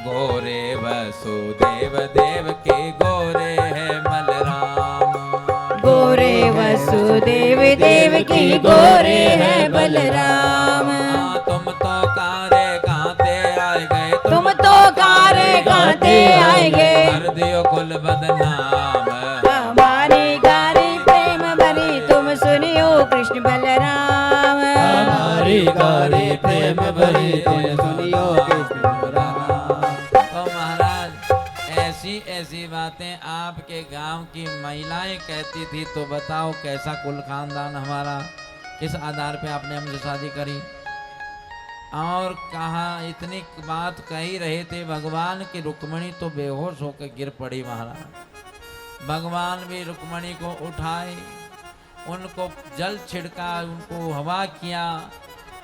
गोरे वसुदेव देव के गोरे है बलराम। गोरे वसुदेव देव की गोरे है बलराम। तुम तो कारे गाते आए गए, तुम तो कारे गाते आए गए, कर दियो कुल बदनाम। हमारी गारी प्रेम भरी तुम सुनियो कृष्ण बलराम। हमारी गारी प्रेम भरी तुम सुनियो कृष्ण बलराम। तो महाराज ऐसी ऐसी बातें आपके गांव की महिलाएं कहती थी, तो बताओ कैसा कुल खानदान हमारा, किस आधार पे आपने हमसे शादी करी। और कहा इतनी बात कही रहे थे भगवान की रुक्मणी तो बेहोश होकर गिर पड़ी महाराज। भगवान भी रुक्मणी को उठाए, उनको जल छिड़का, उनको हवा किया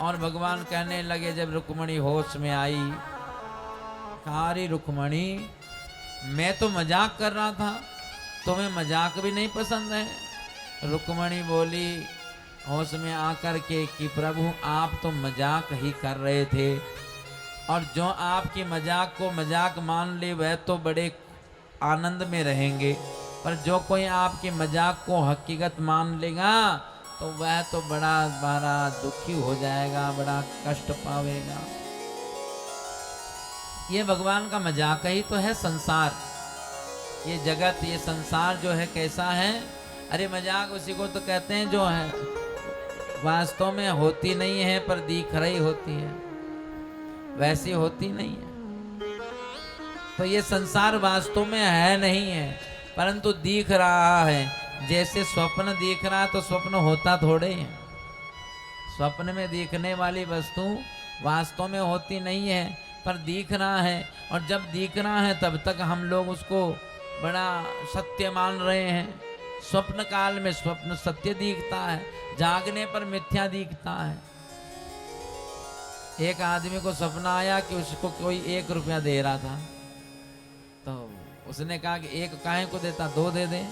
और भगवान कहने लगे जब रुक्मणी होश में आई, कारी रुक्मणी मैं तो मजाक कर रहा था, तुम्हें मजाक भी नहीं पसंद है। रुक्मणी बोली होश में आकर के कि प्रभु आप तो मजाक ही कर रहे थे, और जो आपकी मजाक को मजाक मान ले वह तो बड़े आनंद में रहेंगे, पर जो कोई आपकी मजाक को हकीकत मान लेगा तो वह तो बड़ा दुखी हो जाएगा, बड़ा कष्ट पावेगा। ये भगवान का मजाक ही तो है संसार, ये जगत, ये संसार जो है कैसा है। अरे मजाक उसी को तो कहते हैं जो है वास्तव में होती नहीं है पर दिख रही होती है, वैसी होती नहीं है। तो ये संसार वास्तव में है नहीं है परंतु दिख रहा है। जैसे स्वप्न दिख रहा तो स्वप्न होता थोड़े है, स्वप्न में दिखने वाली वस्तु वास्तव में होती नहीं है पर दिख रहा है, और जब दिख रहा है तब तक हम लोग उसको बड़ा सत्य मान रहे हैं। स्वप्न काल में स्वप्न सत्य दिखता है, जागने पर मिथ्या दिखता है। एक आदमी को सपना आया कि उसको कोई 1 रुपया दे रहा था, तो उसने कहा कि 1 काहे को देता, 2 दे दे।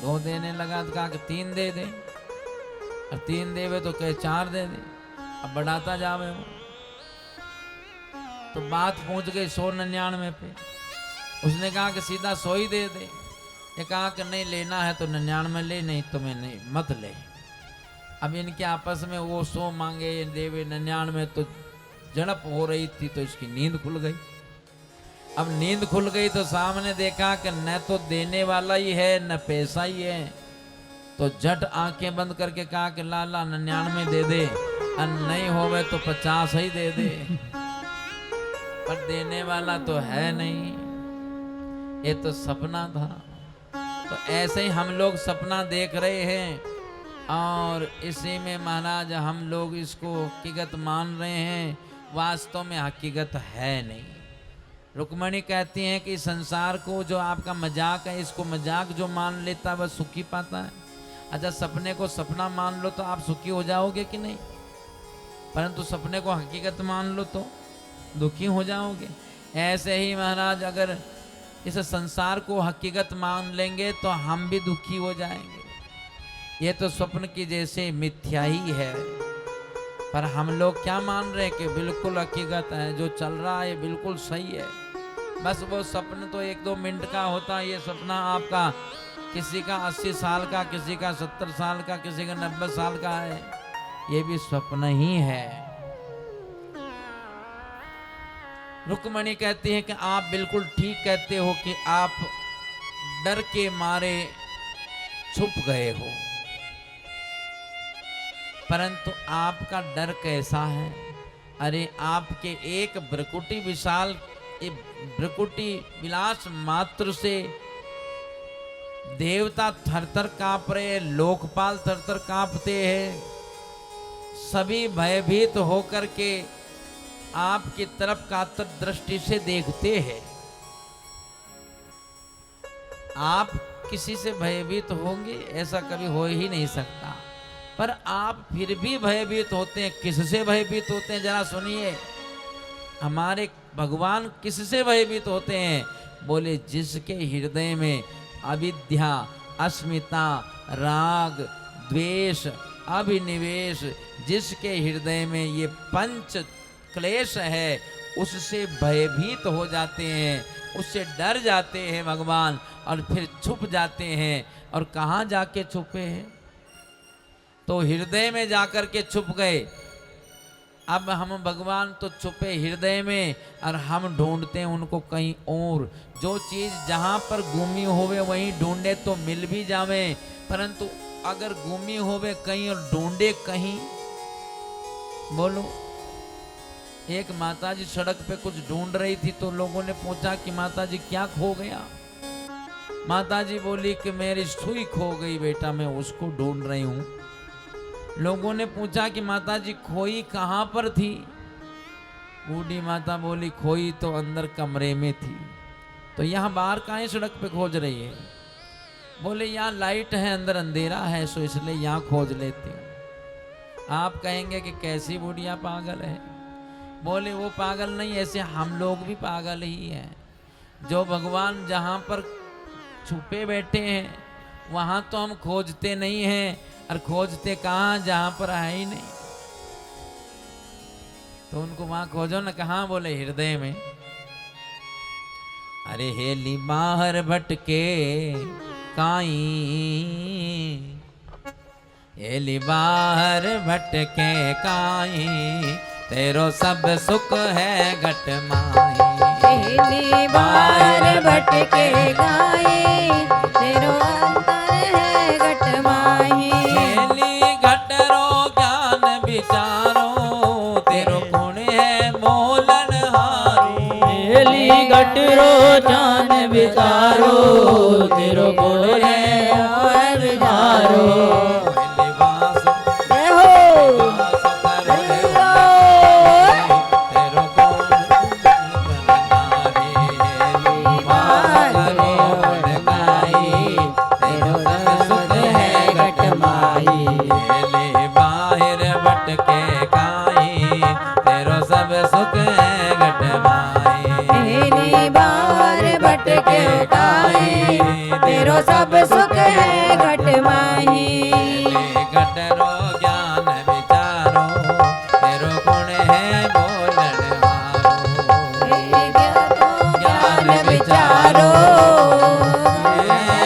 2 देने लगा तो कहा कि 3 दे दे, और 3 देवे तो कहे 4 दे दे। अब बढ़ाता जावे वो, तो बात पहुंच गई 199 पे। उसने कहा कि सीधा 100 ही दे दे। ये कहा कि नहीं लेना है तो 99 ले, नहीं तो मैं नहीं मत ले। अब इनके आपस में वो 100 मांगे, ये देवे 99, तो झड़प हो रही थी तो इसकी नींद खुल गई। अब नींद खुल गई तो सामने देखा कि न तो देने वाला ही है न पैसा ही है, तो झट आंखें बंद करके कहा कि लाला 99 दे दे, और नहीं होवे तो 50 ही दे दे, पर देने वाला तो है नहीं, ये तो सपना था। तो ऐसे ही हम लोग सपना देख रहे हैं और इसी में महाराज हम लोग इसको हकीकत मान रहे हैं, वास्तव में हकीकत है नहीं। रुक्मणी कहती हैं कि संसार को जो आपका मजाक है, इसको मजाक जो मान लेता है वह सुखी पाता है। अच्छा सपने को सपना मान लो तो आप सुखी हो जाओगे कि नहीं, परंतु सपने को हकीकत मान लो तो दुखी हो जाओगे। ऐसे ही महाराज अगर इस संसार को हकीकत मान लेंगे तो हम भी दुखी हो जाएंगे। ये तो स्वप्न की जैसे मिथ्या ही है, पर हम लोग क्या मान रहे हैं कि बिल्कुल हकीकत है, जो चल रहा है बिल्कुल सही है। बस वो स्वप्न तो 1-2 मिनट का होता है। ये सपना आपका किसी का 80 साल का, किसी का 70 साल का, किसी का 90 साल का है, ये भी स्वप्न ही है। रुक्मणी कहती है कि आप बिल्कुल ठीक कहते हो कि आप डर के मारे छुप गए हो, परंतु आपका डर कैसा है। अरे आपके एक भ्रकुटी विशाल, भ्रकुटी विलास मात्र से देवता थरथर कांप रहे, लोकपाल थरथर कांपते हैं, सभी भयभीत होकर के आपकी तरफ कातर दृष्टि से देखते हैं। आप किसी से भयभीत होंगे ऐसा कभी हो ही नहीं सकता, पर आप फिर भी भयभीत होते हैं। किससे भयभीत होते हैं जरा सुनिए। हमारे भगवान किससे भयभीत होते हैं? बोले जिसके हृदय में अविद्या, अस्मिता, राग, द्वेष, अभिनिवेश, जिसके हृदय में ये 5 क्लेश है, उससे भयभीत हो जाते हैं, उससे डर जाते हैं भगवान, और फिर छुप जाते हैं। और कहाँ जाके छुपे हैं? तो हृदय में जाकर के छुप गए। अब हम भगवान तो छुपे हृदय में, और हम ढूंढते हैं उनको कहीं और। जो चीज जहां पर गुमी होवे वहीं ढूंढे तो मिल भी जावे, परंतु अगर गुमी होवे कहीं और ढूंढे कहीं। बोलो, एक माताजी सड़क पे कुछ ढूंढ रही थी, तो लोगों ने पूछा कि माताजी क्या खो गया? माताजी बोली कि मेरी सुई खो गई बेटा, मैं उसको ढूंढ रही हूं। लोगों ने पूछा कि माताजी खोई कहाँ पर थी? बूढ़ी माता बोली खोई तो अंदर कमरे में थी। तो यहाँ बाहर काहे सड़क पे खोज रही है? बोले यहाँ लाइट है, अंदर अंधेरा है, सो इसलिए यहाँ खोज लेती हूँ। आप कहेंगे कि कैसी बुढ़िया पागल है? बोले वो पागल नहीं, ऐसे हम लोग भी पागल ही हैं। जो भगवान जहाँ पर छुपे बैठे हैं वहाँ तो हम खोजते नहीं हैं, और खोजते कहाँ जहाँ पर है ही नहीं। तो उनको वहाँ खोजो न, कहाँ? बोले हृदय में। अरे हेली बाहर भटके काई, हेली बाहर भटके काई, तेरो सब सुख है घट माही। हेली बाहर भटके गाए, तेरो अंतर है घट माही। हेली घटरो ज्ञान विचारो, तेरो गुण है मोलन हारू। हेली घटरो जान विचारो, तेरो गुण है और विचारो। हेली वास जय हो। वास करो हेलो। तेरो गुण नारी। हेली वास करो गुण गाई, तेरो सब सुख है घट माही। हेली बाहिर भटके काई, तेरो सब सुख है घट माही। हेली बाहर भटके गाए, तेरो सब सुख है घट माही। हेली घटरो ज्ञान विचारो, तेरो गुण है बोलन हारो। ज्ञान विचारो,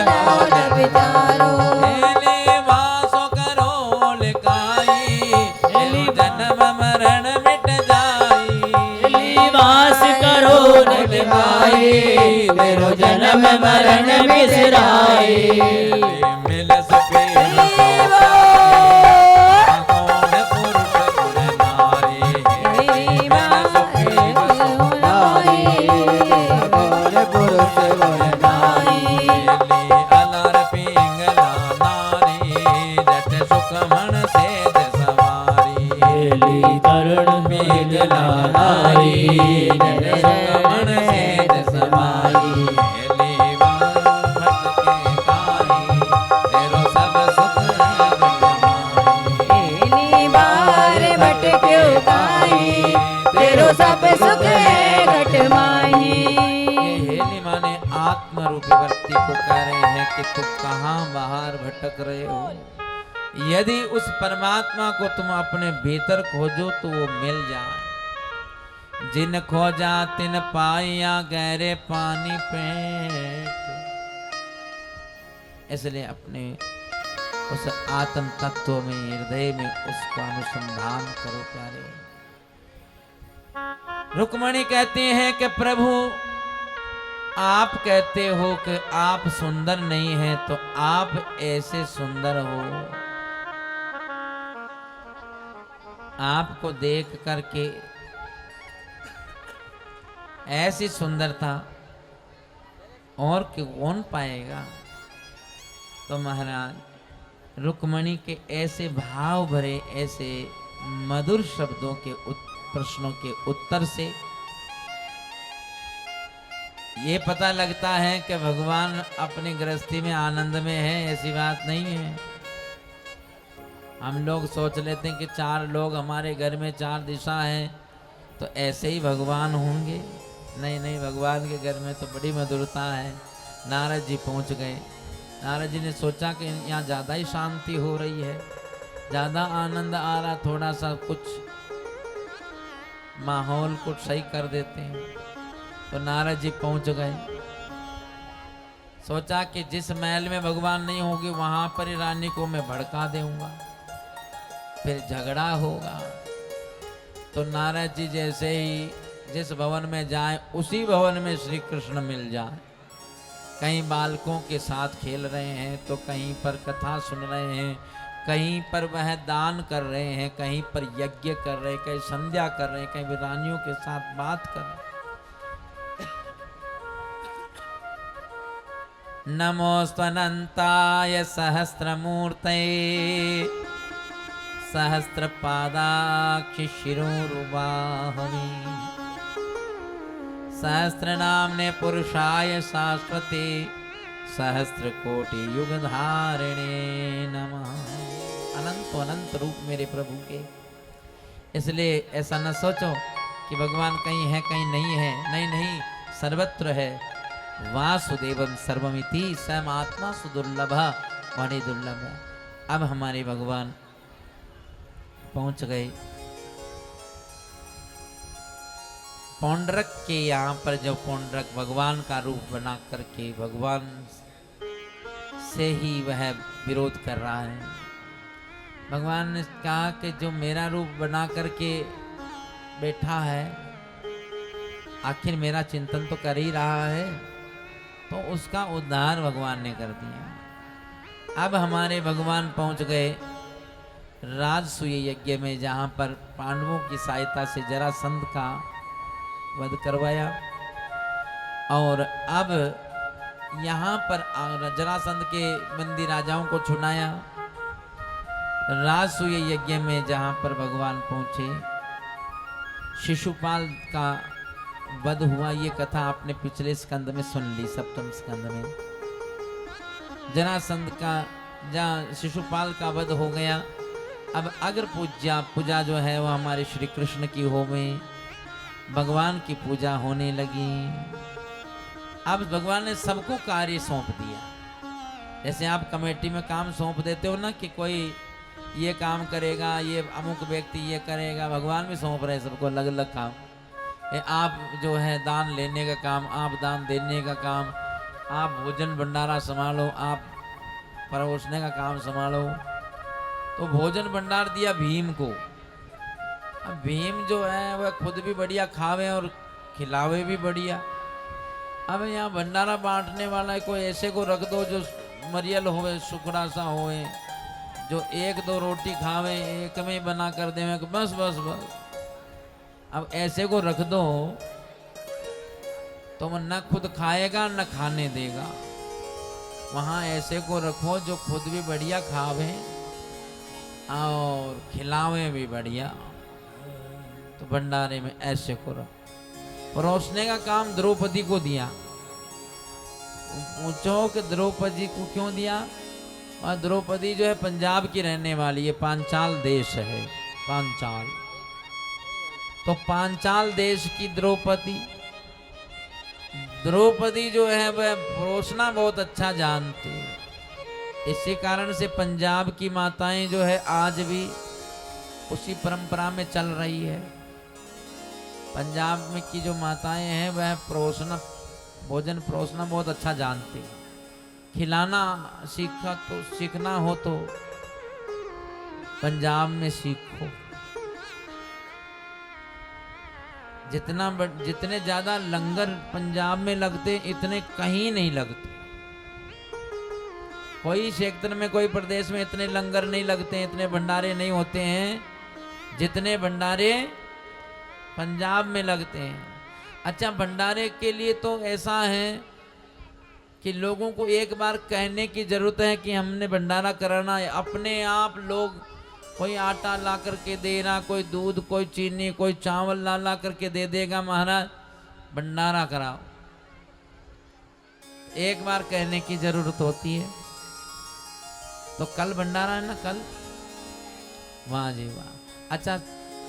ज्ञान विचारो। हेली वासो करो लिकाई, हेली जन्म मरण मिट जाई। हेली वास करो निभाई, तेरो जन्म मरण बिसराई। मिल सके कौन पुरुष गुण नारी। हेली मिल सके कौन पुरुष गुण नारी। हेली अलर पिंगला नारी, जट सुख मन सेज सवारी। हेली करुण मेघला नारी, जन सुख मन सेज समाई। हेली बाहर भटके काई, तेरो सब सुख है घट माही। हेली बाहर भटके गाए, तेरो सब सुख है घट माही। ये हेली माने आत्म रूपी व्यक्ति को कह रहे हैं कि तुम कहाँ बाहर भटक रहे हो। यदि उस परमात्मा को तुम अपने भीतर खोजो तो वो मिल जाए। जिन खोजा तिन पाया, गहरे पानी पेट। इसलिए अपने उस आत्म तत्व में, हृदय में उसका अनुसंधान करो प्यारे। रुक्मणी कहते हैं कि प्रभु आप कहते हो कि आप सुंदर नहीं हैं, तो आप ऐसे सुंदर हो। आपको देख करके ऐसी सुंदरता और कौन पाएगा? तो महाराज रुक्मणी के ऐसे भाव भरे, ऐसे मधुर शब्दों के प्रश्नों के उत्तर से ये पता लगता है कि भगवान अपनी गृहस्थी में आनंद में है। ऐसी बात नहीं है। हम लोग सोच लेते हैं कि 4 लोग हमारे घर में 4 दिशा हैं तो ऐसे ही भगवान होंगे। नहीं नहीं, भगवान के घर में तो बड़ी मधुरता है। नारद जी पहुंच गए। नारद जी ने सोचा कि यहाँ ज़्यादा ही शांति हो रही है, ज़्यादा आनंद आ रहा, थोड़ा सा कुछ माहौल को सही कर देते हैं। तो नारद जी पहुंच गए, सोचा कि जिस महल में भगवान नहीं होंगे वहां पर ही रानी को मैं भड़का दूंगा, फिर झगड़ा होगा। तो नारद जी जैसे ही जिस भवन में जाए उसी भवन में श्री कृष्ण मिल जाए। कहीं बालकों के साथ खेल रहे हैं, तो कहीं पर कथा सुन रहे हैं, कहीं पर वह दान कर रहे हैं, कहीं पर यज्ञ कर रहे हैं, कहीं संध्या कर रहे हैं, कहीं रानियों के साथ बात कर रहे हैं। नमोस्तनंताय सहस्रमूर्तये सहस्रपादाक्षि शिरोरुबाहवे सहस्रनाम्ने पुरुषाय शाश्वते सहस्रकोटि युग धारिणे नमः। अनंत अनंत रूप मेरे प्रभु के, इसलिए ऐसा न सोचो कि भगवान कहीं है कहीं नहीं है। नहीं नहीं, सर्वत्र है। वासुदेवम सर्वमिति समात्मा सुदुर्लभ, बड़ी दुर्लभ है। अब हमारे भगवान पहुंच गए पौंड्रक के यहाँ पर। जब पौंड्रक भगवान का रूप बना करके भगवान से ही वह विरोध कर रहा है। भगवान ने कहा कि जो मेरा रूप बना करके बैठा है, आखिर मेरा चिंतन तो कर ही रहा है, तो उसका उद्धार भगवान ने कर दिया। अब हमारे भगवान पहुंच गए राजसूय यज्ञ में, जहां पर पांडवों की सहायता से जरासंध का वध करवाया। और अब यहाँ पर जरासंध के बंदी राजाओं को छुड़ाया। राजसूय यज्ञ में जहाँ पर भगवान पहुँचे, शिशुपाल का वध हुआ। ये कथा आपने पिछले स्कंद में सुन ली, सप्तम स्कंद में। जरासंध का जहाँ शिशुपाल का वध हो गया। अब अगर पूजा जो है वो हमारे श्री कृष्ण की हो गई, भगवान की पूजा होने लगी। अब भगवान ने सबको कार्य सौंप दिया। जैसे आप कमेटी में काम सौंप देते हो ना कि कोई ये काम करेगा, ये अमुक व्यक्ति ये करेगा, भगवान भी सौंप रहे सबको अलग अलग काम। आप जो है दान लेने का काम, आप दान देने का काम, आप भोजन भंडारा संभालो, आप परोसने का काम संभालो। तो भोजन भंडार दिया भीम को। अब भीम जो है वह खुद भी बढ़िया खावे और खिलावे भी बढ़िया। अब यहाँ भंडारा बांटने वाला है, कोई ऐसे को रख दो जो मरियल होवे, सुखड़ा सा होवे, जो एक दो रोटी खावे, एक में बना कर दे, बस बस बस। अब ऐसे को रख दो तो वो न खुद खाएगा न खाने देगा। वहाँ ऐसे को रखो जो खुद भी बढ़िया खावे और खिलावे भी बढ़िया। तो भंडारे में ऐसे को रखो। परोसने का काम द्रौपदी को दिया। पूछो कि द्रौपदी को क्यों दिया? और द्रौपदी जो है पंजाब की रहने वाली है, पांचाल देश है, पांचाल। तो पांचाल देश की द्रौपदी जो है वह परोसना बहुत अच्छा जानती है। इसी कारण से पंजाब की माताएं जो है आज भी उसी परंपरा में चल रही है। पंजाब में की जो माताएं हैं वह परोसना, भोजन परोसना बहुत अच्छा जानती है। खिलाना सीखना हो तो पंजाब में सीखो। जितने ज्यादा लंगर पंजाब में लगते इतने कहीं नहीं लगते। कोई क्षेत्र में, कोई प्रदेश में इतने लंगर नहीं लगते, इतने भंडारे नहीं होते हैं जितने भंडारे पंजाब में लगते हैं। अच्छा, भंडारे के लिए तो ऐसा है कि लोगों को एक बार कहने की जरूरत है कि हमने भंडारा कराना है। अपने आप लोग, कोई आटा ला करके दे रहा, कोई दूध, कोई चीनी, कोई चावल ला करके दे देगा, महाराज भंडारा कराओ। एक बार कहने की जरूरत होती है। तो कल भंडारा है ना, कल। वाह जी वाह। अच्छा,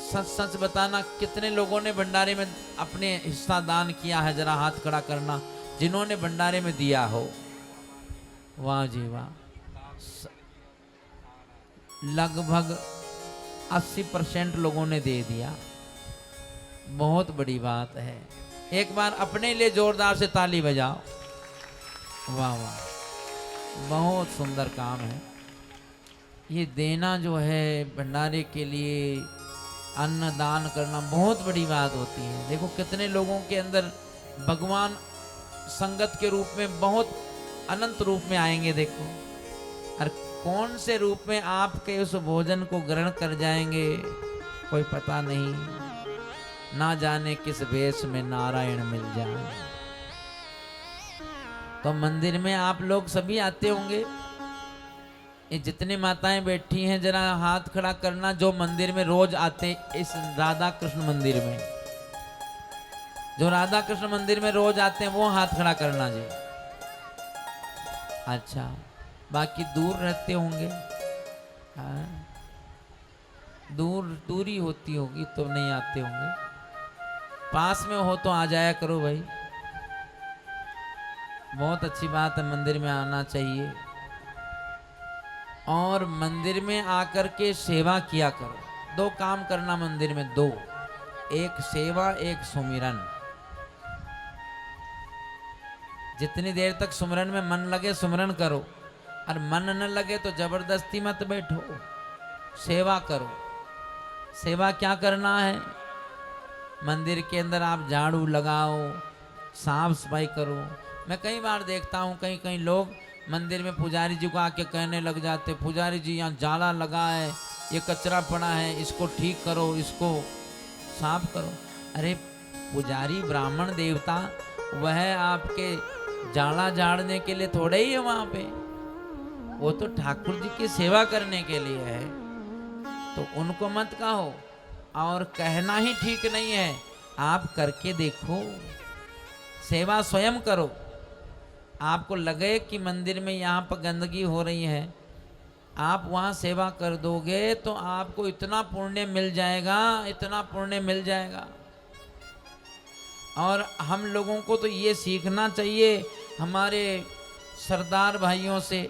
सच सच बताना कितने लोगों ने भंडारे में अपने हिस्सा दान किया है? जरा हाथ खड़ा करना जिन्होंने भंडारे में दिया हो। वाह जी वाह। लगभग 80% लोगों ने दे दिया। बहुत बड़ी बात है। एक बार अपने लिए जोरदार से ताली बजाओ। वाह वाह, बहुत सुंदर काम है ये। देना जो है भंडारे के लिए, अन्न दान करना बहुत बड़ी बात होती है। देखो कितने लोगों के अंदर भगवान संगत के रूप में बहुत अनंत रूप में आएंगे। देखो, और कौन से रूप में आपके उस भोजन को ग्रहण कर जाएंगे कोई पता नहीं। ना जाने किस वेश में नारायण मिल जाए। तो मंदिर में आप लोग सभी आते होंगे। ये जितनी माताएं बैठी हैं जरा हाथ खड़ा करना, जो मंदिर में रोज आते, इस राधा कृष्ण मंदिर में, जो राधा कृष्ण मंदिर में रोज आते हैं वो हाथ खड़ा करना जी। अच्छा, बाकी दूर रहते होंगे, हाँ दूरी होती होगी तो नहीं आते होंगे। पास में हो तो आ जाया करो भाई, बहुत अच्छी बात है, मंदिर में आना चाहिए। और मंदिर में आकर के सेवा किया करो। दो काम करना मंदिर में, दो, एक सेवा एक सुमिरन। जितनी देर तक सुमिरन में मन लगे सुमिरन करो, और मन न लगे तो जबरदस्ती मत बैठो, सेवा करो। सेवा क्या करना है? मंदिर के अंदर आप झाड़ू लगाओ, साफ सफाई करो। मैं कई बार देखता हूँ कहीं कहीं लोग मंदिर में पुजारी जी को आके कहने लग जाते, पुजारी जी यहाँ जाला लगा है, ये कचरा पड़ा है, इसको ठीक करो, इसको साफ करो। अरे पुजारी ब्राह्मण देवता, वह आपके जाला झाड़ने के लिए थोड़े ही है वहाँ पे, वो तो ठाकुर जी की सेवा करने के लिए है। तो उनको मत कहो, और कहना ही ठीक नहीं है। आप करके देखो, सेवा स्वयं करो। आपको लगे कि मंदिर में यहाँ पर गंदगी हो रही है, आप वहाँ सेवा कर दोगे तो आपको इतना पुण्य मिल जाएगा, इतना पुण्य मिल जाएगा। और हम लोगों को तो ये सीखना चाहिए हमारे सरदार भाइयों से।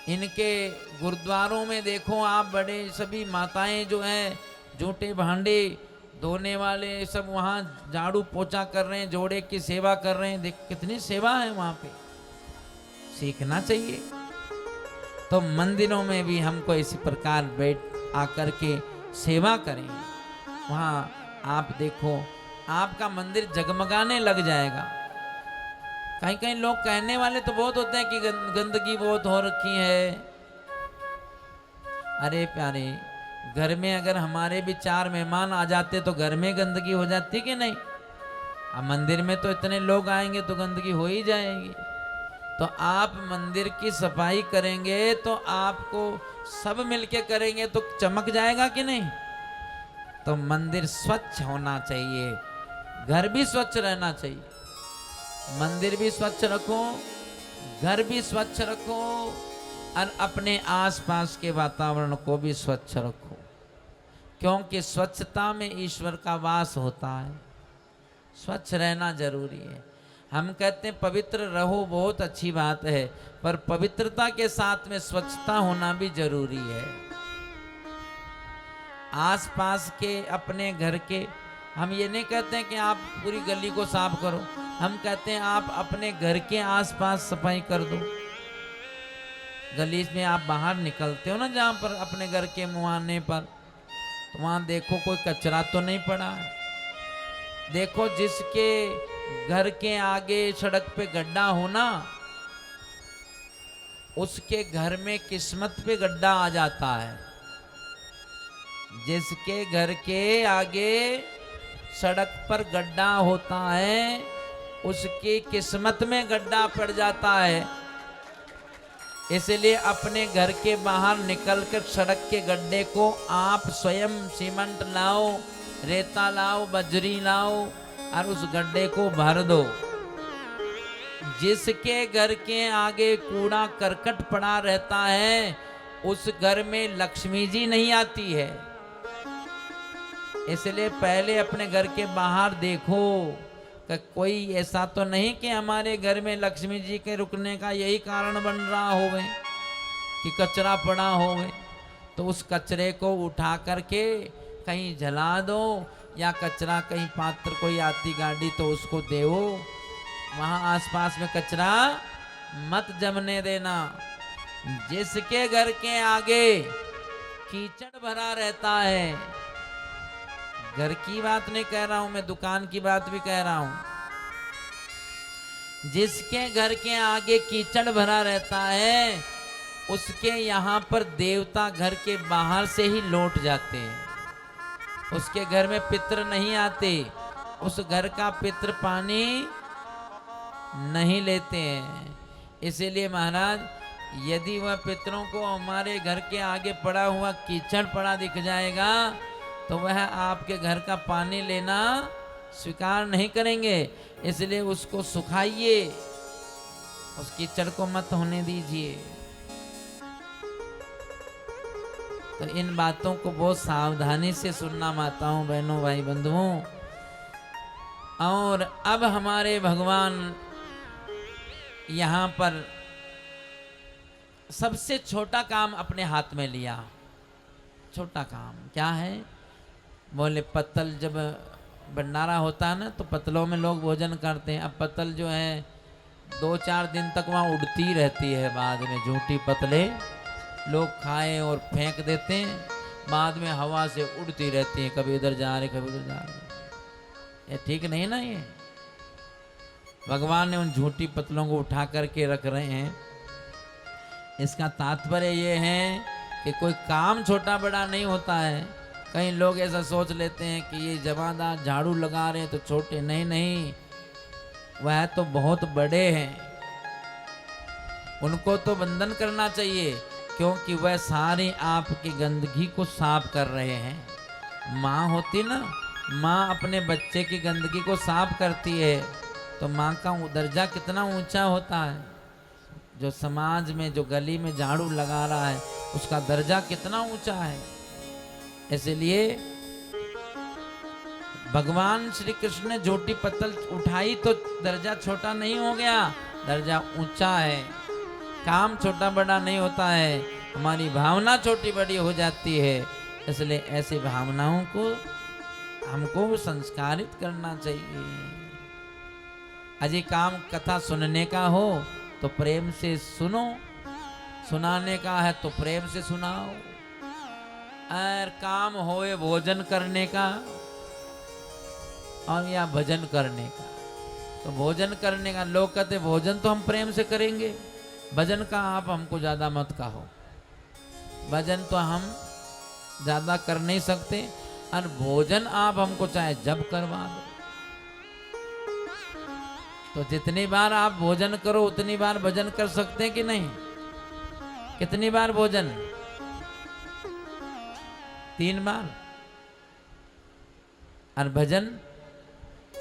इनके गुरुद्वारों में देखो आप, बड़े सभी माताएं जो हैं जूठे भांडे धोने वाले सब वहाँ झाड़ू पोछा कर रहे हैं, जोड़े की सेवा कर रहे हैं। देख कितनी सेवा है वहाँ पे, सीखना चाहिए। तो मंदिरों में भी हमको इसी प्रकार बैठ आकर के सेवा करें। वहाँ आप देखो आपका मंदिर जगमगाने लग जाएगा। कहीं कहीं लोग कहने वाले तो बहुत होते हैं कि गंदगी बहुत हो रखी है। अरे प्यारे, घर में अगर हमारे भी 4 मेहमान आ जाते तो घर में गंदगी हो जाती कि नहीं? अब मंदिर में तो इतने लोग आएंगे तो गंदगी हो ही जाएगी। तो आप मंदिर की सफाई करेंगे तो आपको सब मिलके करेंगे तो चमक जाएगा कि नहीं? तो मंदिर स्वच्छ होना चाहिए, घर भी स्वच्छ रहना चाहिए। मंदिर भी स्वच्छ रखो, घर भी स्वच्छ रखो, और अपने आसपास के वातावरण को भी स्वच्छ रखो, क्योंकि स्वच्छता में ईश्वर का वास होता है। स्वच्छ रहना जरूरी है। हम कहते हैं पवित्र रहो, बहुत अच्छी बात है, पर पवित्रता के साथ में स्वच्छता होना भी जरूरी है। आसपास के, अपने घर के, हम ये नहीं कहते हैं कि आप पूरी गली को साफ करो, हम कहते हैं आप अपने घर के आसपास सफाई कर दो। गली में आप बाहर निकलते हो ना, जहाँ पर अपने घर के मुहाने पर, तो वहाँ देखो कोई कचरा तो नहीं पड़ा है। देखो जिसके घर के आगे सड़क पे गड्ढा होना, उसके घर में किस्मत पे गड्ढा आ जाता है। जिसके घर के आगे सड़क पर गड्ढा होता है, उसकी किस्मत में गड्ढा पड़ जाता है। इसलिए अपने घर के बाहर निकलकर सड़क के गड्ढे को आप स्वयं सीमेंट लाओ, रेता लाओ, बजरी लाओ, और उस गड्ढे को भर दो। जिसके घर के आगे कूड़ा करकट पड़ा रहता है, उस घर में लक्ष्मी जी नहीं आती है। इसलिए पहले अपने घर के बाहर देखो कि कोई ऐसा तो नहीं कि हमारे घर में लक्ष्मी जी के रुकने का यही कारण बन रहा होवे कि कचरा पड़ा होवे। तो उस कचरे को उठा करके कहीं जला दो, या कचरा कहीं पात्र कोई आती गाड़ी तो उसको देओ, वहां आसपास में कचरा मत जमने देना। जिसके घर के आगे कीचड़ भरा रहता है, घर की बात नहीं कह रहा हूं मैं, दुकान की बात भी कह रहा हूं, जिसके घर के आगे कीचड़ भरा रहता है उसके यहाँ पर देवता घर के बाहर से ही लौट जाते हैं। उसके घर में पितृ नहीं आते, उस घर का पितृ पानी नहीं लेते हैं। इसीलिए महाराज, यदि वह पितरों को हमारे घर के आगे पड़ा हुआ कीचड़ पड़ा दिख जाएगा तो वह आपके घर का पानी लेना स्वीकार नहीं करेंगे। इसलिए उसको सुखाइए, उस कीचड़ को मत होने दीजिए। तो इन बातों को बहुत सावधानी से सुनना माताओं, बहनों, भाई बंधुओं। और अब हमारे भगवान यहाँ पर सबसे छोटा काम अपने हाथ में लिया। छोटा काम क्या है? बोले पत्तल, जब भंडारा होता है ना तो पत्तलों में लोग भोजन करते हैं। अब पत्तल जो है 2-4 दिन तक वहाँ उड़ती रहती है, बाद में झूठी पत्तले लोग खाए और फेंक देते हैं, बाद में हवा से उड़ती रहती हैं, कभी इधर जा रहे कभी उधर जा रहे। ये ठीक नहीं ना। ये भगवान ने उन झूठी पत्तलों को उठा करके रख रहे हैं। इसका तात्पर्य ये है कि कोई काम छोटा बड़ा नहीं होता है। कई लोग ऐसा सोच लेते हैं कि ये जमादार झाड़ू लगा रहे हैं तो छोटे, नहीं नहीं, वह तो बहुत बड़े हैं। उनको तो बंधन करना चाहिए, क्योंकि वह सारी आपकी गंदगी को साफ कर रहे हैं। माँ होती ना, माँ अपने बच्चे की गंदगी को साफ करती है तो माँ का दर्जा कितना ऊंचा होता है। जो समाज में, जो गली में झाड़ू लगा रहा है उसका दर्जा कितना ऊंचा है। इसलिए भगवान श्री कृष्ण ने झूठी पत्तल उठाई तो दर्जा छोटा नहीं हो गया, दर्जा ऊंचा है। काम छोटा बड़ा नहीं होता है, हमारी भावना छोटी बड़ी हो जाती है। इसलिए ऐसी भावनाओं को हमको संस्कारित करना चाहिए। अजी काम कथा सुनने का हो तो प्रेम से सुनो, सुनाने का है तो प्रेम से सुनाओ। और काम होए भोजन करने का और या भजन करने का, तो भोजन करने का, लोग कहते भोजन तो हम प्रेम से करेंगे, भजन का आप हमको ज्यादा मत कहो। भजन तो हम ज्यादा कर नहीं सकते और भोजन आप हमको चाहे जब करवा दो। तो जितनी बार आप भोजन करो उतनी बार भजन कर सकते हैं कि नहीं? कितनी बार भोजन? 3 बार। और भजन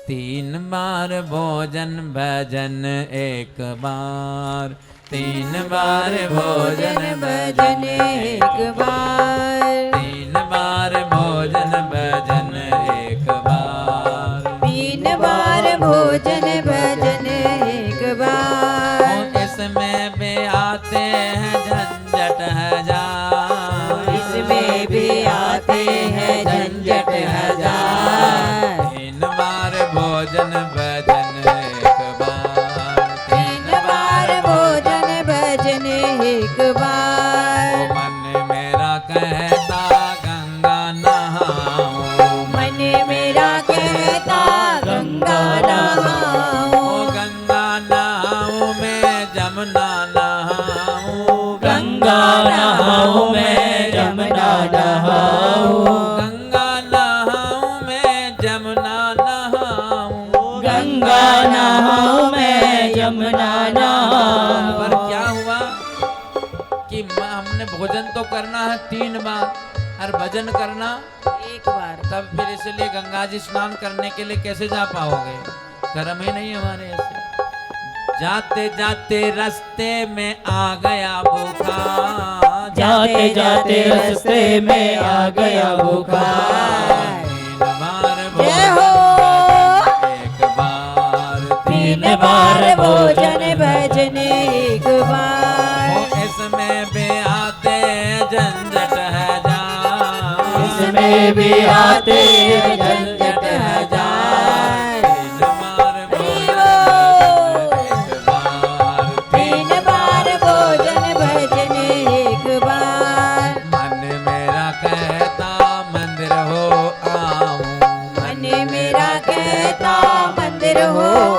3 बार भोजन, भजन 1 बार। 3 बार भोजन, भजन 1 बार। 3 बार भोजन, भजन 1 बार। 3 बार भोजन, भजन 1 बार। इसमें भी आते हैं झंझट हजार, इसमें भी आते हैं झंझट हजार। 3 बार भोजन, भजन 1 बार। 3 बार भोजन, भजन 1 बार। ओ मन मेरा कहता गंगा नहाऊं, मन मेरा कहता गंगा नहाऊं। ओ गंगा नहाऊं मैं जमुना नहाऊं, गंगा नहाऊं मैं जमुना नहाऊं, गंगा नहाऊं मैं जमुना नहाऊं, गंगा नहाऊं मैं जमुना नहाऊं। पर क्या हुआ कि हमने भोजन तो करना है 3 बार और भजन करना 1 बार। तब फिर इसलिए गंगा जी स्नान करने के लिए कैसे जा पाओगे? कर्म ही नहीं हमारे ऐसे। जाते जाते रास्ते में आ गया बुखार, जाते जाते रास्ते में आ गया बुखार। 3 बार जय हो। भोजन 1 बार। 3 बार भोजन, भजन 1 बार। ओ इसमें भी आते झंझट हजार, इसमें भी आते झंझट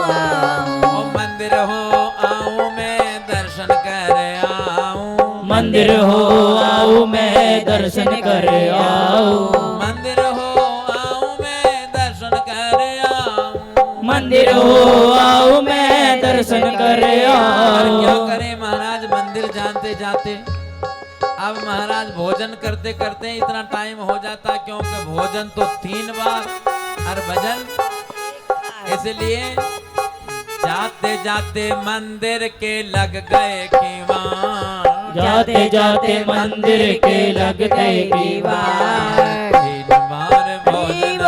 आऊं ओ मंदिर हो आऊं मैं दर्शन कर आऊं मंदिर हो आऊं मैं दर्शन कर आऊं मंदिर हो आऊं मैं दर्शन कर आऊं मंदिर हो आऊं मैं दर्शन कर और क्या आऊं करे महाराज मंदिर जाते जाते अब महाराज भोजन करते करते इतना टाइम हो जाता क्योंकि भोजन तो 3 बार और भजन इसलिए जाते जाते मंदिर के लग गए कीवान जाते जाते मंदिर के लग गए दीवार 3 बार भोजन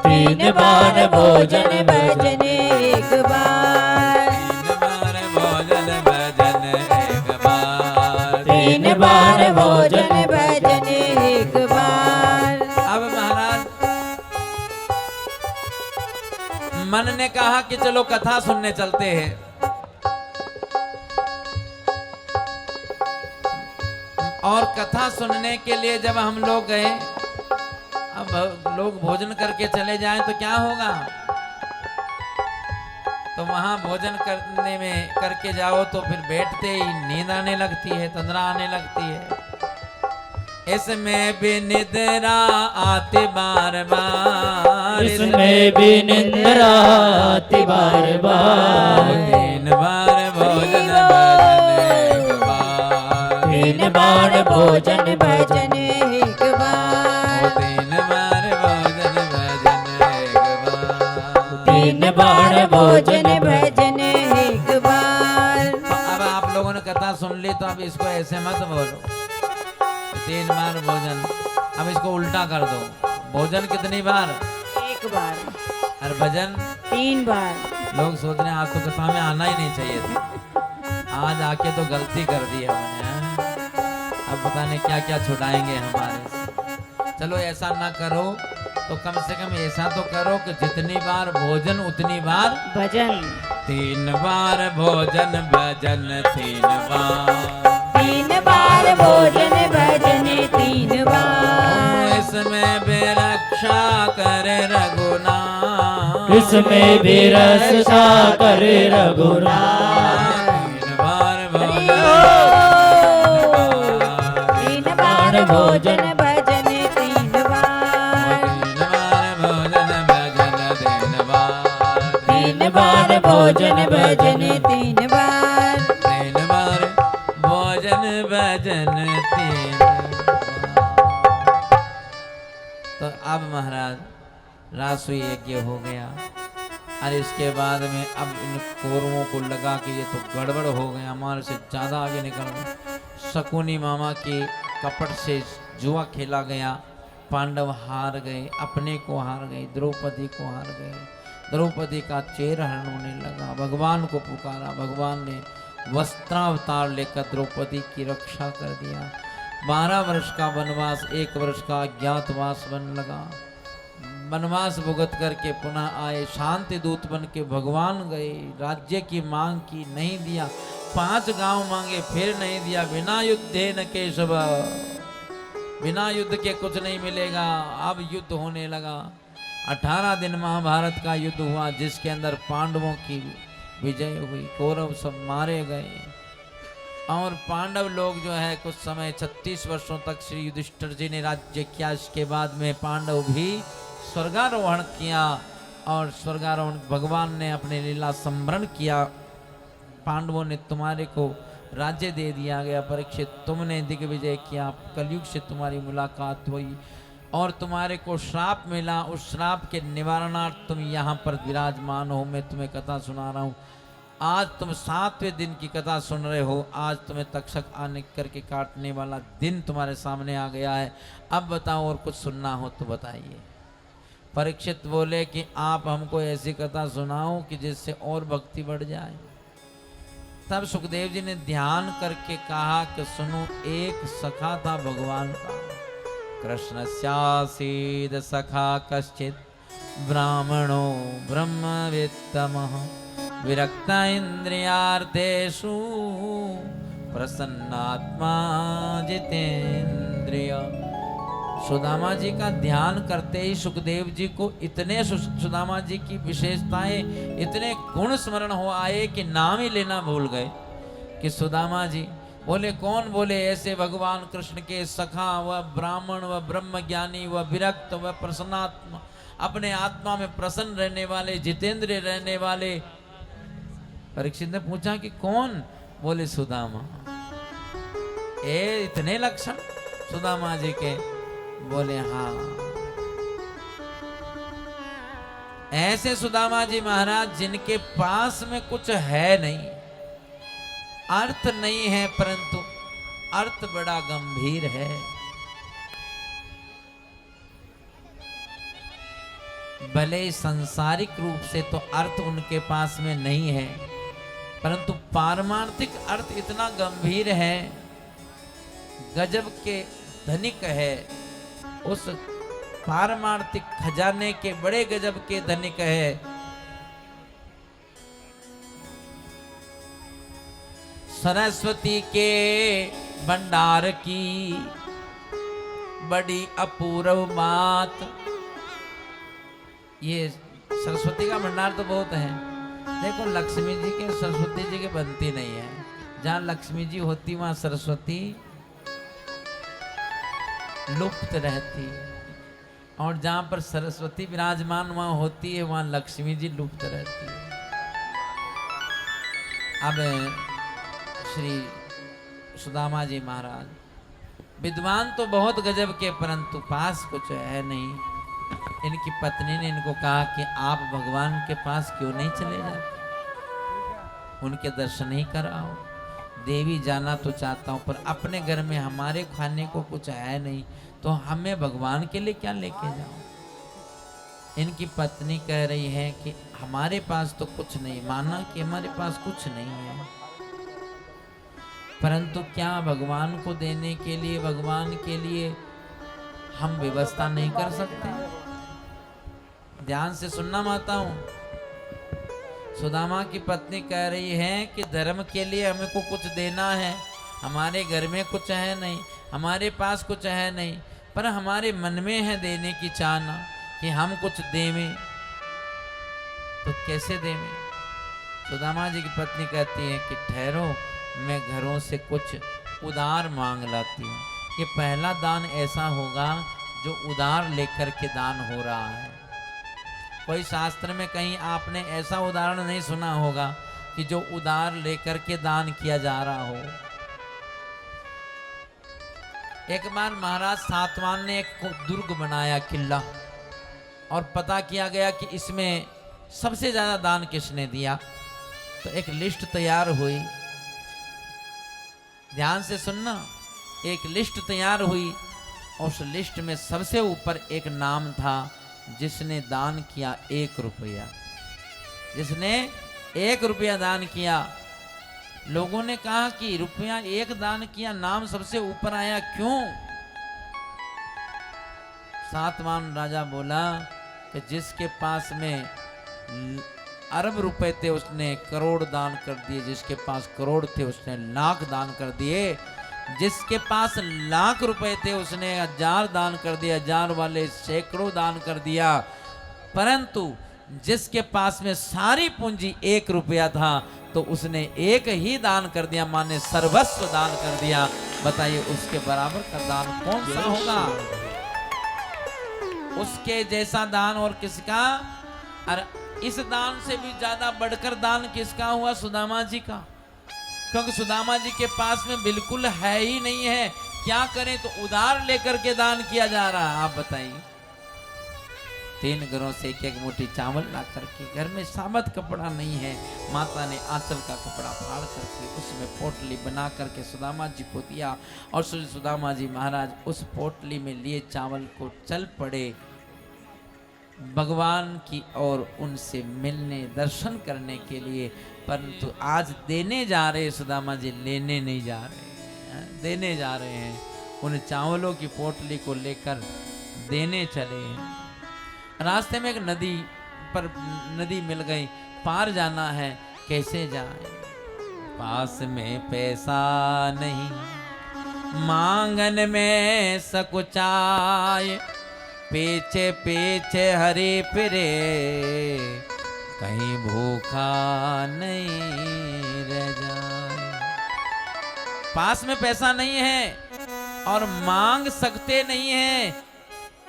तीन बार भोजन भजन एक बार 3 बार भोजन भजन एक बार 3 बार भोजन भजन एक बार अब महाराज मन ने कहा कि चलो कथा सुनने चलते हैं और कथा सुनने के लिए जब हम लोग गए अब लोग भोजन करके चले जाएं तो क्या होगा तो वहां भोजन करने में करके जाओ तो फिर बैठते ही नींद आने लगती है तंद्रा आने लगती है इसमें भी निद्रा आती बार बार इसमें भी निंद्रा आती बार बार 3 बार भोजन भजन एक बार 3 बार भोजन भजन एक बार 3 बार भोजन भजन एक बार 3 बार भोजन भजन एक बार अब आप लोगों ने कथा सुन ली तो अब इसको ऐसे मत बोलो 3 बार भोजन अब इसको उल्टा कर दो भोजन कितनी बार एक बार और भजन 3 बार लोग सोच रहे हैं आज तो कथा में आना ही नहीं चाहिए था आज आके तो गलती कर दी हमने हाँ? अब पता नहीं क्या क्या छुड़ाएंगे हमारे से चलो ऐसा ना करो तो कम से कम ऐसा तो करो कि जितनी बार भोजन उतनी बार भजन 3 बार भोजन भजन 3 बार 3 बार भोजन भजन 3 बार इसमें बेरक्षा करे रघुनाथ इसमें भी रक्षा करे रघुनाथ 3 बार भोजन 3 बार भोजन भजन 3 बार 3 बार भोजन भजन 3 बार 3 बार 3 बार भोजन भजन 3 तो अब महाराज रासु यज्ञ हो गया और इसके बाद में अब इन कौरवों को लगा कि ये तो गड़बड़ हो गया हमारे से ज़्यादा आगे निकल गए शकुनी मामा के कपट से जुआ खेला गया पांडव हार गए अपने को हार गए द्रौपदी को हार गए द्रौपदी का चेहरण होने लगा भगवान को पुकारा भगवान ने वस्त्रावतार लेकर द्रौपदी की रक्षा कर दिया 12 वर्ष का वनवास 1 वर्ष का अज्ञातवास बन लगा वनवास भुगत करके पुनः आए शांति दूत बन के भगवान गए राज्य की मांग की नहीं दिया 5 गांव मांगे फिर नहीं दिया बिना युद्धे न केशव बिना युद्ध के कुछ नहीं मिलेगा अब युद्ध होने लगा 18 दिन महाभारत का युद्ध हुआ जिसके अंदर पांडवों की विजय हुई कौरव सब मारे गए और पांडव लोग जो है कुछ समय 36 वर्षों तक श्री युधिष्ठिर जी ने राज्य किया इसके बाद में पांडव भी स्वर्गारोहण किया और स्वर्गारोहण भगवान ने अपने लीला संवरण किया पांडवों ने तुम्हारे को राज्य दे दिया गया परीक्षित तुमने दिग्विजय किया कलयुग से तुम्हारी मुलाकात हुई और तुम्हारे को श्राप मिला उस श्राप के निवारणार्थ तुम यहाँ पर विराजमान हो मैं तुम्हें कथा सुना रहा हूँ आज तुम 7वें दिन की कथा सुन रहे हो आज तुम्हें तक्षक आने करके काटने वाला दिन तुम्हारे सामने आ गया है अब बताओ और कुछ सुनना हो तो बताइए परीक्षित बोले कि आप हमको ऐसी कथा सुनाओ कि जिससे और भक्ति बढ़ जाए तब सुखदेव जी ने ध्यान करके कहा कि सुनो एक सखा था भगवान का कृष्ण स्यासीद सखा कश्चित ब्राह्मणो ब्रह्मवित्तमः विरक्त इंद्रियार्थेषु प्रसन्नात्मा जितेन्द्रिय सुदामा जी का ध्यान करते ही सुखदेव जी को इतने सुदामा जी की विशेषताएं, इतने गुण स्मरण हो आए कि नाम ही लेना भूल गए। कि सुदामा जी बोले, कौन? बोले ऐसे भगवान कृष्ण के सखा, वह ब्राह्मण, वह ब्रह्म ज्ञानी, वह विरक्त, वह प्रसन्नात्मा, अपने आत्मा में प्रसन्न रहने वाले, जितेंद्र रहने वाले। परीक्षित ने पूछा कि कौन? बोले सुदामा। इतने लक्षण सुदामा जी के? बोले हाँ। ऐसे सुदामा जी महाराज जिनके पास में कुछ है नहीं, अर्थ नहीं है, परंतु अर्थ बड़ा गंभीर है। भले सांसारिक रूप से तो अर्थ उनके पास में नहीं है, परंतु पारमार्थिक अर्थ इतना गंभीर है, गजब के धनिक है। उस पारमार्थिक खजाने के बड़े गजब के धनिक है। सरस्वती के भंडार की बड़ी अपूर्व बात। ये सरस्वती का भंडार तो बहुत है। देखो लक्ष्मी जी के सरस्वती जी के बनती नहीं है। जहाँ लक्ष्मी जी होती वहाँ सरस्वती लुप्त रहती, और जहाँ पर सरस्वती विराजमान वहाँ होती है, वहाँ लक्ष्मी जी लुप्त रहती है। अब श्री सुदामा जी महाराज विद्वान तो बहुत गजब के, परंतु पास कुछ है नहीं। इनकी पत्नी ने इनको कहा कि आप भगवान के पास क्यों नहीं चले जाते, उनके दर्शन ही कराओ। देवी जाना तो चाहता हूँ, पर अपने घर में हमारे खाने को कुछ है नहीं, तो हमें भगवान के लिए क्या लेके जाओ। इनकी पत्नी कह रही है कि हमारे पास तो कुछ नहीं, माना कि हमारे पास कुछ नहीं है, परंतु क्या भगवान को देने के लिए, भगवान के लिए हम व्यवस्था नहीं कर सकते? ध्यान से सुनना माताओं। सुदामा की पत्नी कह रही है कि धर्म के लिए हमें को कुछ देना है, हमारे घर में कुछ है नहीं, हमारे पास कुछ है नहीं, पर हमारे मन में है देने की चाहना कि हम कुछ देवें। तो कैसे देवें? सुदामा जी की पत्नी कहती है कि ठहरो, मैं घरों से कुछ उधार मांग लाती हूँ। ये पहला दान ऐसा होगा जो उधार लेकर के दान हो रहा है। कोई शास्त्र में कहीं आपने ऐसा उदाहरण नहीं सुना होगा कि जो उधार लेकर के दान किया जा रहा हो। एक बार महाराज सातवान ने एक दुर्ग बनाया, किला, और पता किया गया कि इसमें सबसे ज्यादा दान किसने दिया। तो एक लिस्ट तैयार हुई, ध्यान से सुनना। एक लिस्ट तैयार हुई, उस लिस्ट में सबसे ऊपर एक नाम था जिसने दान किया 1 रुपया। जिसने 1 रुपया दान किया। लोगों ने कहा कि रुपया 1 दान किया, नाम सबसे ऊपर आया, क्यों? सातवान राजा बोला कि जिसके पास में अरब रुपए थे उसने करोड़ दान कर दिए, जिसके पास करोड़ थे उसने लाख दान कर दिए, जिसके पास लाख रुपए थे उसने 1000 दान कर दिया, 1000 वाले सैकड़ों दान कर दिया, परंतु जिसके पास में सारी पूंजी 1 रुपया था तो उसने 1 ही दान कर दिया, माने सर्वस्व दान कर दिया। बताइए उसके बराबर का दान कौन सा होगा? उसके जैसा दान और किसका? और इस दान से भी ज्यादा बढ़कर दान किसका हुआ? सुदामा जी का। क्योंकि सुदामा जी के पास में बिल्कुल है ही नहीं है, क्या करें? तो उधार लेकर के दान किया जा रहा है। आप बताइए, 3 घरों से एक मुट्ठी चावल ला करके, घर में साबत कपड़ा नहीं है, माता ने आंचल का कपड़ा फाड़ करके उसमें पोटली बना करके सुदामा जी को दिया, और सुदामा जी महाराज उस पोटली में लिए चावल को चल पड़े भगवान की ओर, उनसे मिलने, दर्शन करने के लिए। परंतु आज देने जा रहे सुदामा जी, लेने नहीं जा रहे, देने जा रहे हैं। उन चावलों की पोटली को लेकर देने चले हैं। रास्ते में एक नदी मिल गई, पार जाना है, कैसे जाए? पास में पैसा नहीं, मांगन में सकुचाए, पीछे पीछे हरि फिरे, कहीं भूखा नहीं रह जाए। पास में पैसा नहीं है और मांग सकते नहीं हैं।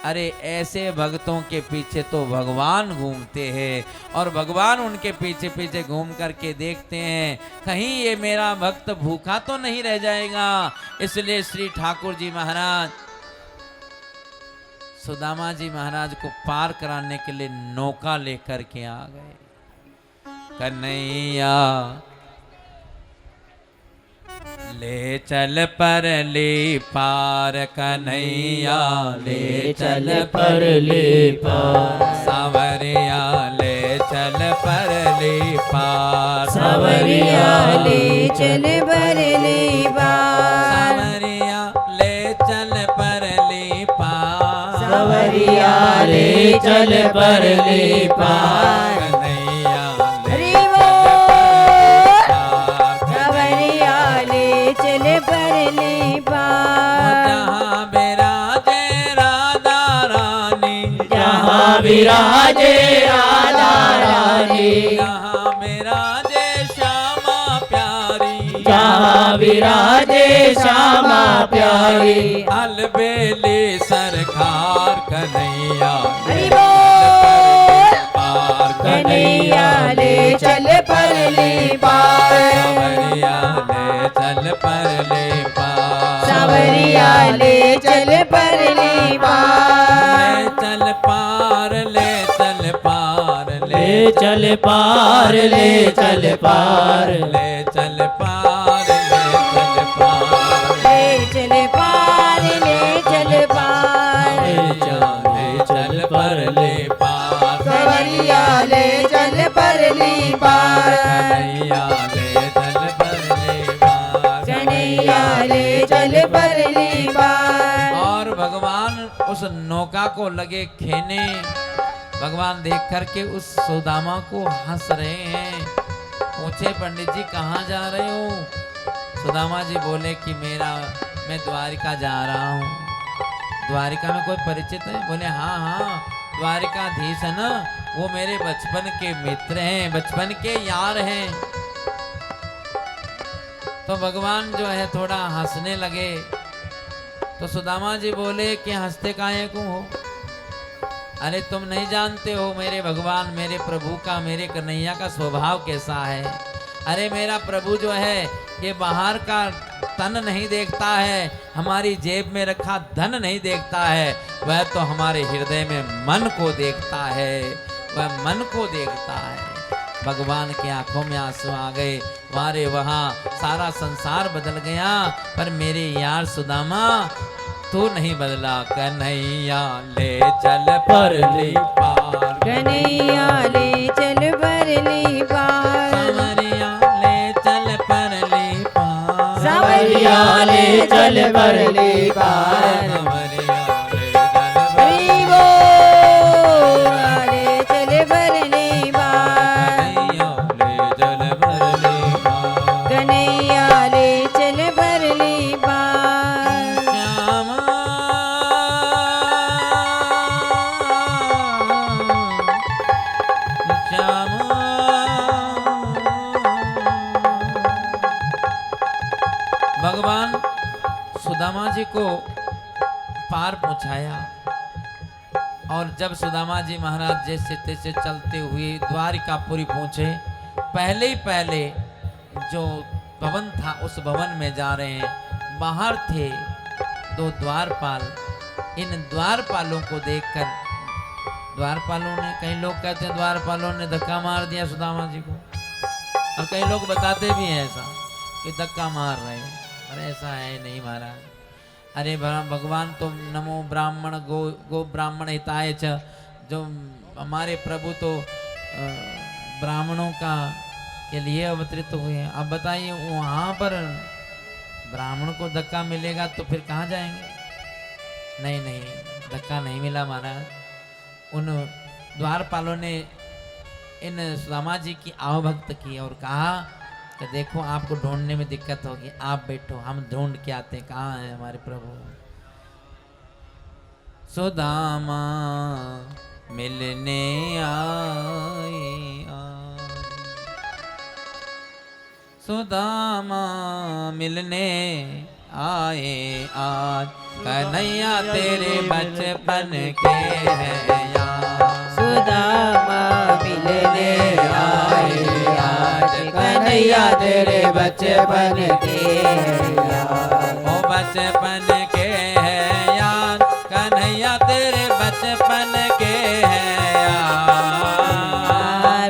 अरे ऐसे भक्तों के पीछे तो भगवान घूमते हैं और भगवान उनके पीछे पीछे घूम करके देखते हैं कहीं ये मेरा भक्त भूखा तो नहीं रह जाएगा। इसलिए श्री ठाकुर जी महाराज सुदामा जी महाराज को पार कराने के लिए नौका लेकर के आ गए। कन्हैया ले चल पर ले पार, कन्हैया ले चल पर ले पार, सावरिया ले चल पर ले पार, सावरिया ले चल पर ले पार, सावरिया ले चल पर ले पार, सावरिया ले चल पर ले पार, कन्हैया हरि बोल। सावरिया ले चल पर ले पार, जहाँ विराजे राधा रानी, जहाँ विराजे राधा रानी, जहाँ विराजे श्यामा प्यारी, जहाँ विराजे श्यामा प्यारी, अलबेली सरकार कन्हैया हरि बोल। पार, कन्हैया ले चल पर ले पार, सावरिया ले चल पर ले पार, सावरिया ले चल पर ले पार, ले चल पार, ले चल पार, ले चल पार, ले चल पार, ले चल पार, ले चल पार, ले चल पार, ले चल पार, ले चल पर ले पार, सावरिया ले चल पर ले पार, कन्हैया ले चल पर ले पार, कन्हैया ले चल पर ले पार। और भगवान उस नौका को लगे खेने। भगवान देख करके उस सुदामा को हंस रहे हैं। पूछे पंडित जी कहाँ जा रहे हो? सुदामा जी बोले कि मैं द्वारिका जा रहा हूँ। द्वारिका में कोई परिचित है? बोले हाँ हाँ, द्वारिकाधीश है ना, वो मेरे बचपन के मित्र हैं, बचपन के यार हैं। तो भगवान जो है थोड़ा हंसने लगे। तो सुदामा जी बोले कि हंसते काहे को हो? अरे तुम नहीं जानते हो मेरे भगवान, मेरे प्रभु का, मेरे कन्हैया का स्वभाव कैसा है। अरे मेरा प्रभु जो है ये बाहर का तन नहीं देखता है, हमारी जेब में रखा धन नहीं देखता है, वह तो हमारे हृदय में मन को देखता है, वह मन को देखता है। भगवान की आंखों में आंसू आ गए। वारे वहाँ सारा संसार बदल गया, पर मेरे यार सुदामा तू नहीं बदला। कन्हैया ले चल पर ले पार, कन्हैया ले चल पर ले पार, सावरिया ले चल पर ले पार, सावरिया ले चल पर ले पार। सावरिया ले चल हरि बोल। ले चल पर ले पार, कन्हैया ले चल पर ले पार, कन्हैया ले चल पर ले पार। श्यामा श्यामा भगवान सुदामा जी को पार पहुंचाया। और जब सुदामा जी महाराज जैसे तैसे चलते हुए द्वारिकापुरी पहुंचे, पहले ही पहले जो भवन था उस भवन में जा रहे हैं। बाहर थे दो द्वारपाल। इन द्वारपालों को देखकर द्वारपालों ने, कई लोग कहते हैं द्वारपालों ने धक्का मार दिया सुदामा जी को, और कई लोग बताते भी हैं ऐसा कि धक्का मार रहे हैं। अरे ऐसा है नहीं महाराज। अरे भगवान तो नमो ब्राह्मण गो ब्राह्मण हिताय च, जो हमारे प्रभु तो ब्राह्मणों का के लिए अवतरित हुए हैं। अब बताइए वहाँ पर ब्राह्मण को धक्का मिलेगा तो फिर कहाँ जाएंगे? नहीं नहीं, धक्का नहीं मिला महाराज। उन द्वारपालों ने इन सुदामा जी की आवभक्त की और कहा कि देखो आपको ढूंढने में दिक्कत होगी, आप बैठो, हम ढूंढ के आते हैं कहाँ है हमारे प्रभु। सुदामा मिलने आए सुदामा मिलने आए आज, कन्हैया तेरे बचपन के हैं यार। सुदामा मिलने आए आज, कन्हैया तेरे बचपन के यार। ओ बचपन के हैं यार, कन्हैया तेरे बचपन के हैं यार।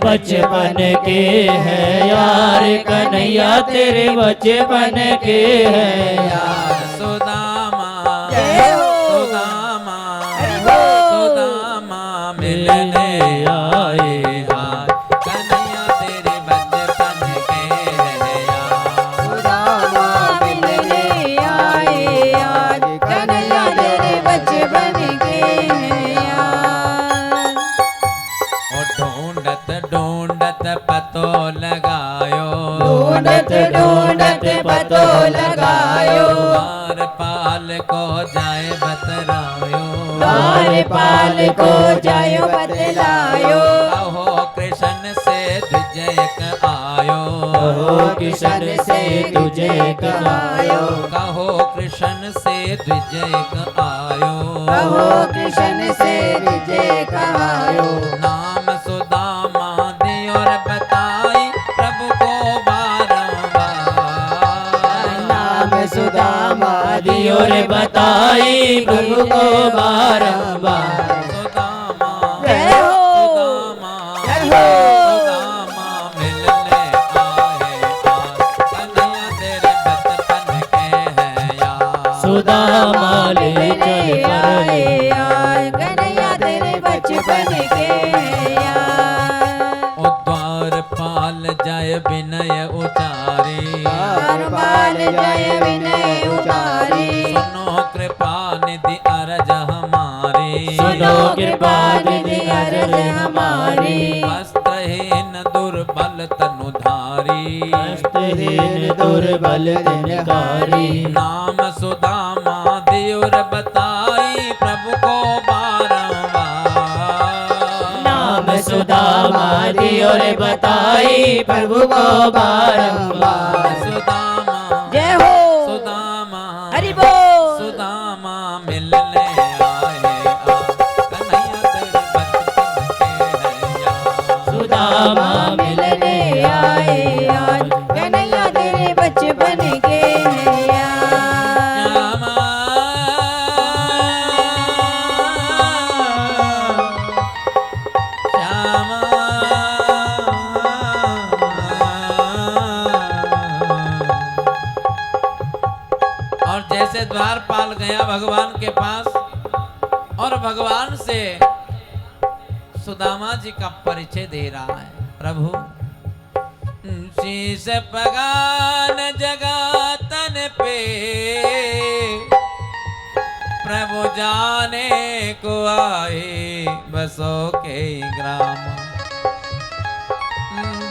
बचपन के हैं यार, कन्हैया तेरे बचपन के हैं यार। सुदामा जय हो। सुदामा हरि बोल। सुदामा मिलने आए आज, कन्हैया तेरे बचपन के हैं यार। सुदामा मिलने आए आज, कन्हैया तेरे बचपन के हैं यार। ओ ढूंढत ढूंढत पतो लगायो, ढूंढत ढूंढत पतो लगायो, द्वार पाल को जाए बतरायो, द्वारपाल को जायो बतलायो। कहो कृष्ण से द्विजयक आयो, कहो किशन से तुझे कहायो, कहो कृष्ण से द्विजयक आयो, कहो कृष्ण से विजय कहायो। नाम सुदामा दियोर बताई प्रभु को बारंबार। नाम सुदामा दियो रे बताई प्रभु को बारंबार। सुदामा जय हो। सुदामा जय हो। सुदामा मिलने आए आज, कन्हैया तेरे बचपन के हैं यार। सुदामा ले चल आए आज, कन्हैया तेरे बचपन के यार। ओ द्वारपाल जय विनय उचारी, द्वारपाल जय विनय उतारी। सुनो कृपा निधि अरज हमारी, सुनो कृपा निधि अरज हमारी। वस्त्रहीन दुर्बल तनुधारी, हस्तहीन दुर्बल तिनकारी। नाम सुदामा दियोर बताई प्रभु को बारंबार। नाम सुदामा दियो रे बताई प्रभु को बारंबार। सुदामा जय हो। सुदामा हरि बोल। सुदामा मिलने आए आज, कन्हैया तेरे बचपन के हैं यार। सुदामा मिलने आए आज, कन्हैया तेरे बचपन के हैं यार। श्यामा श्यामा और जैसे द्वारपाल गया भगवान के पास और भगवान से सुदामा जी का परिचय दे रहा है। प्रभु शीश पगान जगातन पे प्रभु जाने को आए बसो के ग्राम।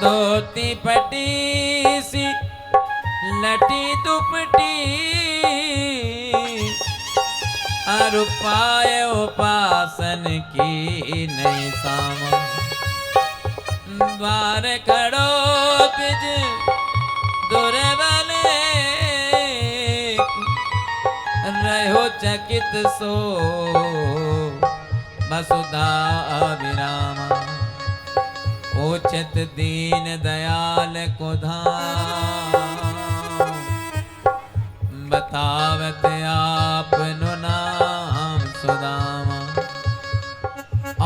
धोती पटी सी लटी दुपटी अरुपाय उपासन की नई साम। द्वार खड़ो तिज दुर्बल रहो चकित सो वसुधा अभिरामा। उचित दीन दयाल को धाम बतावत आपनो नाम सुदामा।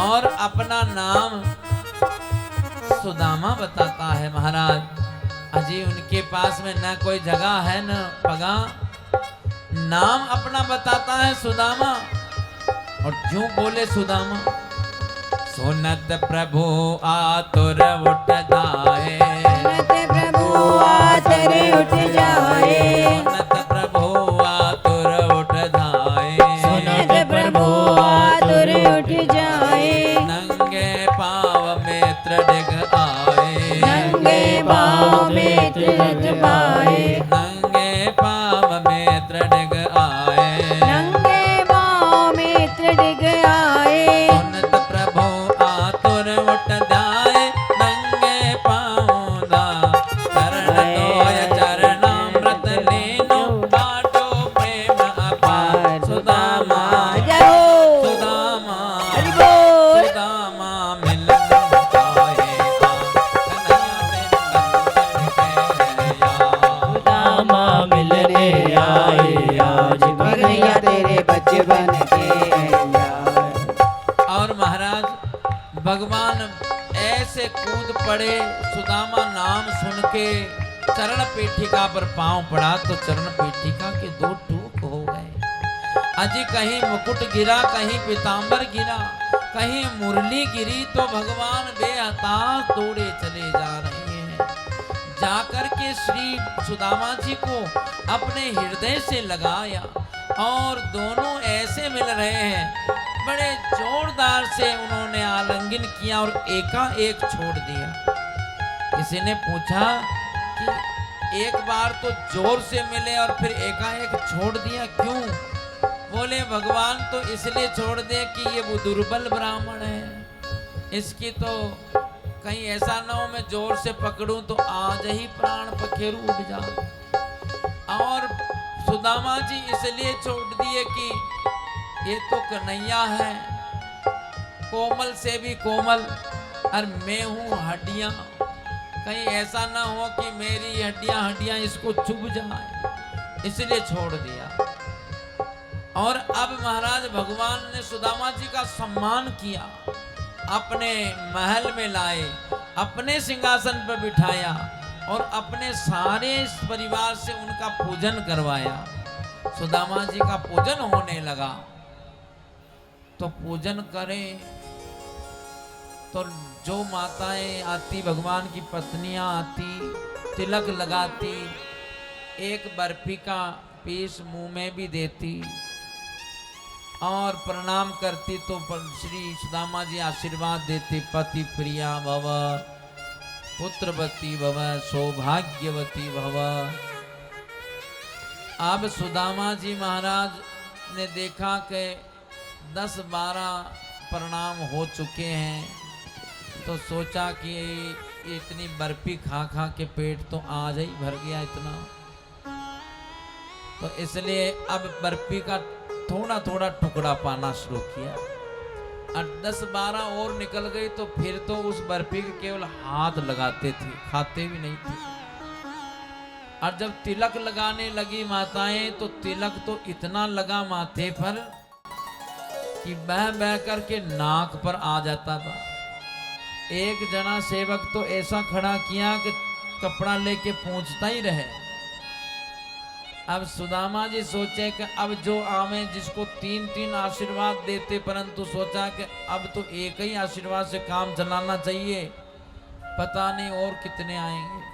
और अपना नाम सुदामा बताता है महाराज। अजी उनके पास में न कोई जगह है न पगा, नाम अपना बताता है सुदामा। और जो बोले सुदामा सुनत प्रभु आतुर उठ जाए, सुनत प्रभु आतर उठ जाए, सुनत प्रभु आतुर उठ जाए, सुनत प्रभु आतर उठ जाए। नंगे पाव मित्र डिग आए, नंगे पाँव मित्र पड़े, सुदामा नाम सुन के चरण पेटिका पर पांव पड़ा तो चरण पेटिका के दो टूक हो गए। अजी कहीं मुकुट गिरा, कहीं पीतांबर गिरा, कहीं मुरली गिरी, तो भगवान बेहताश दौड़े चले जा रहे हैं। जाकर के श्री सुदामा जी को अपने हृदय से लगाया और दोनों ऐसे मिल रहे हैं, बड़े जोरदार से उन्होंने आलिंगन किया और एकाएक छोड़ दिया। किसी ने पूछा कि एक बार तो जोर से मिले और फिर एकाएक छोड़ दिया, क्यों? बोले भगवान तो इसलिए छोड़ दे कि ये वो दुर्बल ब्राह्मण है, इसकी तो कहीं ऐसा ना हो मैं जोर से पकड़ूं तो आज ही प्राण पखेरु उड़ जाए। और सुदामा जी इसलिए छोड़ दिए कि ये तो कन्हैया है, कोमल से भी कोमल, और मैं हूं हड्डियां, कहीं ऐसा ना हो कि मेरी हड्डियां इसको चुभ जाए, इसलिए छोड़ दिया। और अब महाराज भगवान ने सुदामा जी का सम्मान किया, अपने महल में लाए, अपने सिंहासन पर बिठाया और अपने सारे परिवार से उनका पूजन करवाया। सुदामा जी का पूजन होने लगा तो पूजन करें तो जो माताएं आती, भगवान की पत्नियां आती, तिलक लगाती, एक बर्फी का पीस मुंह में भी देती और प्रणाम करती, तो श्री सुदामा जी आशीर्वाद देते, पति प्रिया भव, पुत्रवती भव, सौभाग्यवती भव। अब सुदामा जी महाराज ने देखा कि 10-12 प्रणाम हो चुके हैं, तो सोचा कि इतनी बर्फी खा खा के पेट तो आज ही भर गया इतना, तो इसलिए अब बर्फी का थोड़ा थोड़ा टुकड़ा पाना शुरू किया। और 10-12 और निकल गई तो फिर तो उस बर्फी के केवल हाथ लगाते थे, खाते भी नहीं थे। और जब तिलक लगाने लगी माताएं तो तिलक तो इतना लगा माथे पर कि बह बह करके नाक पर आ जाता था। एक जना सेवक तो ऐसा खड़ा किया कि कपड़ा लेके पूंछता ही रहे। अब सुदामा जी सोचे कि अब जो आवे जिसको 3-3 आशीर्वाद देते, परंतु सोचा कि अब तो एक ही आशीर्वाद से काम चलाना चाहिए, पता नहीं और कितने आएंगे।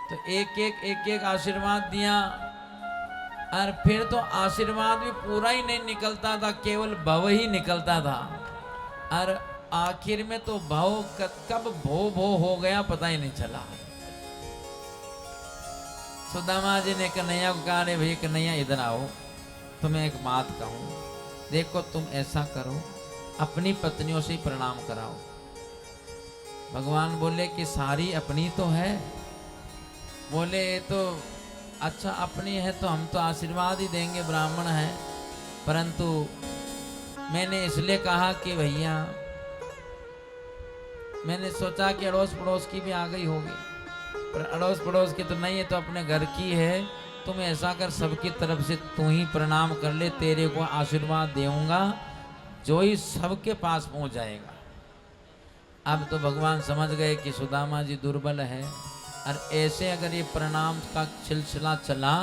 तो एक एक आशीर्वाद दिया और फिर तो आशीर्वाद भी पूरा ही नहीं निकलता था, केवल भव ही निकलता था। और आखिर में तो भव कब भो भो हो गया पता ही नहीं चला। सुदामा जी ने कन्हैया को कहा, भाई कन्हैया इधर आओ, तुम्हें एक बात कहूं, देखो तुम ऐसा करो, अपनी पत्नियों से प्रणाम कराओ। भगवान बोले कि सारी अपनी तो है। बोले तो अच्छा अपनी है तो हम तो आशीर्वाद ही देंगे, ब्राह्मण है, परंतु मैंने इसलिए कहा कि भैया मैंने सोचा कि अड़ोस पड़ोस की भी आ गई होगी, पर अड़ोस पड़ोस की तो नहीं है, तो अपने घर की है। तुम ऐसा कर सबकी तरफ से तू ही प्रणाम कर ले, तेरे को आशीर्वाद दूंगा जो ही सबके पास पहुंच जाएगा। अब तो भगवान समझ गए कि सुदामा जी दुर्बल है, और ऐसे अगर ये प्रणाम का सिलसिला चला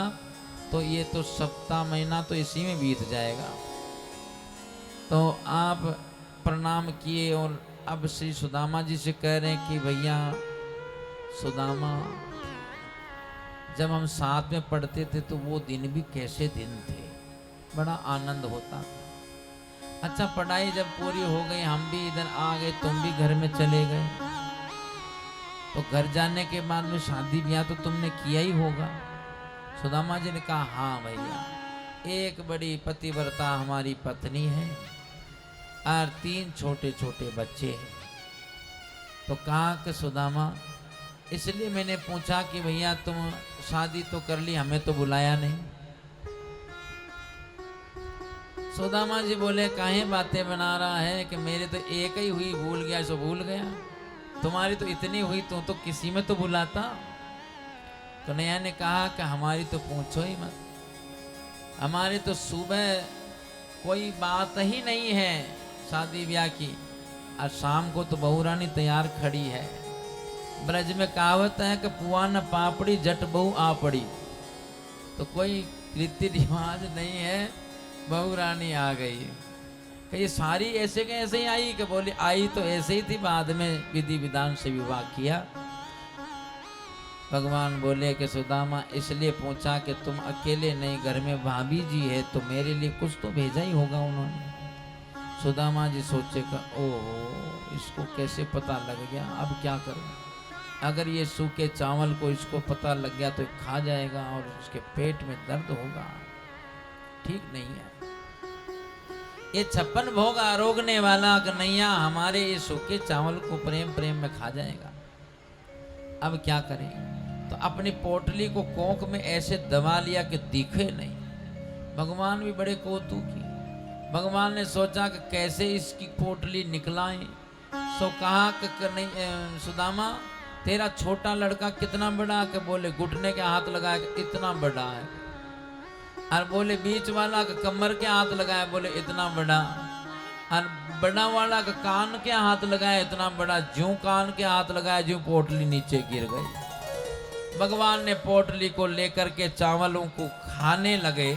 तो ये तो सप्ताह महीना तो इसी में बीत जाएगा। तो आप प्रणाम किए और अब श्री सुदामा जी से कह रहे हैं कि भैया सुदामा, जब हम साथ में पढ़ते थे तो वो दिन भी कैसे दिन थे, बड़ा आनंद होता था। अच्छा पढ़ाई जब पूरी हो गई, हम भी इधर आ गए, तुम भी घर में चले गए, तो घर जाने के बाद में शादी ब्याह तो तुमने किया ही होगा। सुदामा जी ने कहा हाँ भैया, एक बड़ी पतिव्रता हमारी पत्नी है और 3 छोटे छोटे बच्चे हैं। तो कहा कि सुदामा, इसलिए मैंने पूछा कि भैया तुम शादी तो कर ली, हमें तो बुलाया नहीं। सुदामा जी बोले काहे बातें बना रहा है कि मेरे तो एक ही हुई, भूल गया सो भूल गया, तुम्हारी तो इतनी हुई तो किसी में तो बुलाता। कन्हैया ने कहा कि हमारी तो पूछो ही मत, हमारी तो सुबह कोई बात ही नहीं है शादी ब्याह की, और शाम को तो बहू रानी तैयार खड़ी है, ब्रज में कहावत है कि पुआ न पापड़ी जट बहू आ पड़ी। तो कोई रीति रिवाज नहीं है, बहू रानी आ गई। कि ये सारी ऐसे के ऐसे ही आई? कि बोली आई तो ऐसे ही थी, बाद में विधि विधान से विवाह किया। भगवान बोले कि सुदामा इसलिए पूछा कि तुम अकेले नहीं, घर में भाभी जी है तो मेरे लिए कुछ तो भेजा ही होगा उन्होंने। सुदामा जी सोचेगा ओहो इसको कैसे पता लग गया, अब क्या करूं? अगर ये सूखे चावल को इसको पता लग गया तो खा जाएगा और उसके पेट में दर्द होगा, ठीक नहीं है। ये 56 भोग आरोगने वाला कन्हैया हमारे ये सूखे चावल को प्रेम प्रेम में खा जाएगा, अब क्या करें? तो अपनी पोटली को कोंक में ऐसे दबा लिया कि दिखे नहीं। भगवान भी बड़े कौतुकी। भगवान ने सोचा कि कैसे इसकी पोटली निकलाएं। सो कहा कि नहीं सुदामा तेरा छोटा लड़का कितना बड़ा? के बोले घुटने के हाथ लगाया कि इतना बड़ा है। और बोले बीच वाला के कमर के हाथ लगाया, बोले इतना बड़ा। और बड़ा वाला के कान के हाथ लगाया इतना बड़ा। ज्यों कान के हाथ लगाया ज्यों पोटली नीचे गिर गई। भगवान ने पोटली को लेकर के चावलों को खाने लगे।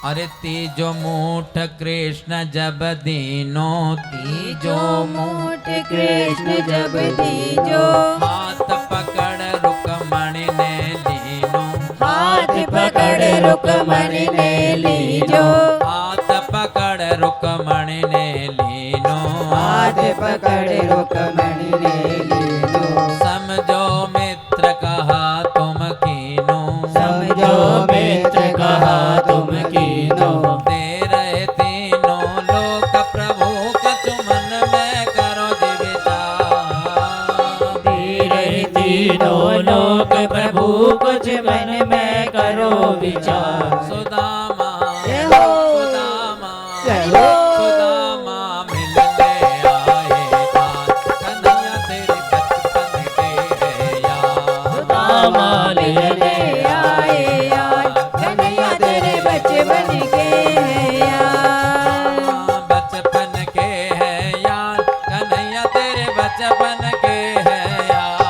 अरे तीजो मूठ कृष्ण जब दीनो, तीजो मूठ कृष्ण जब दीजो, हाथ पकड़ रुकमणि ने लीनो, हाथ पकड़ रुकमणि ने लीजो, हाथ पकड़ रुकमणि ने लीनो, हाथ पकड़ रुकमणि ने लीनो, समझो मित्र कहा तुम कीनो, समझो मित्र कहा तुम कीनो, दे रहे तीनों लोक प्रभु कछु मन में करो जी विचार, दे रहे तीनों लोक प्रभु कुछ मन में करो विचार। सुदामा जय हो, सुदामा जय हो, सुदामा मिलने आए आज, कन्हैया तेरे बचपन के है यार, सुदामा मिलने आए आज, कन्हैया तेरे बचपन के हैं यार। बचपन के है यार, कन्हैया तेरे बचपन के है यार,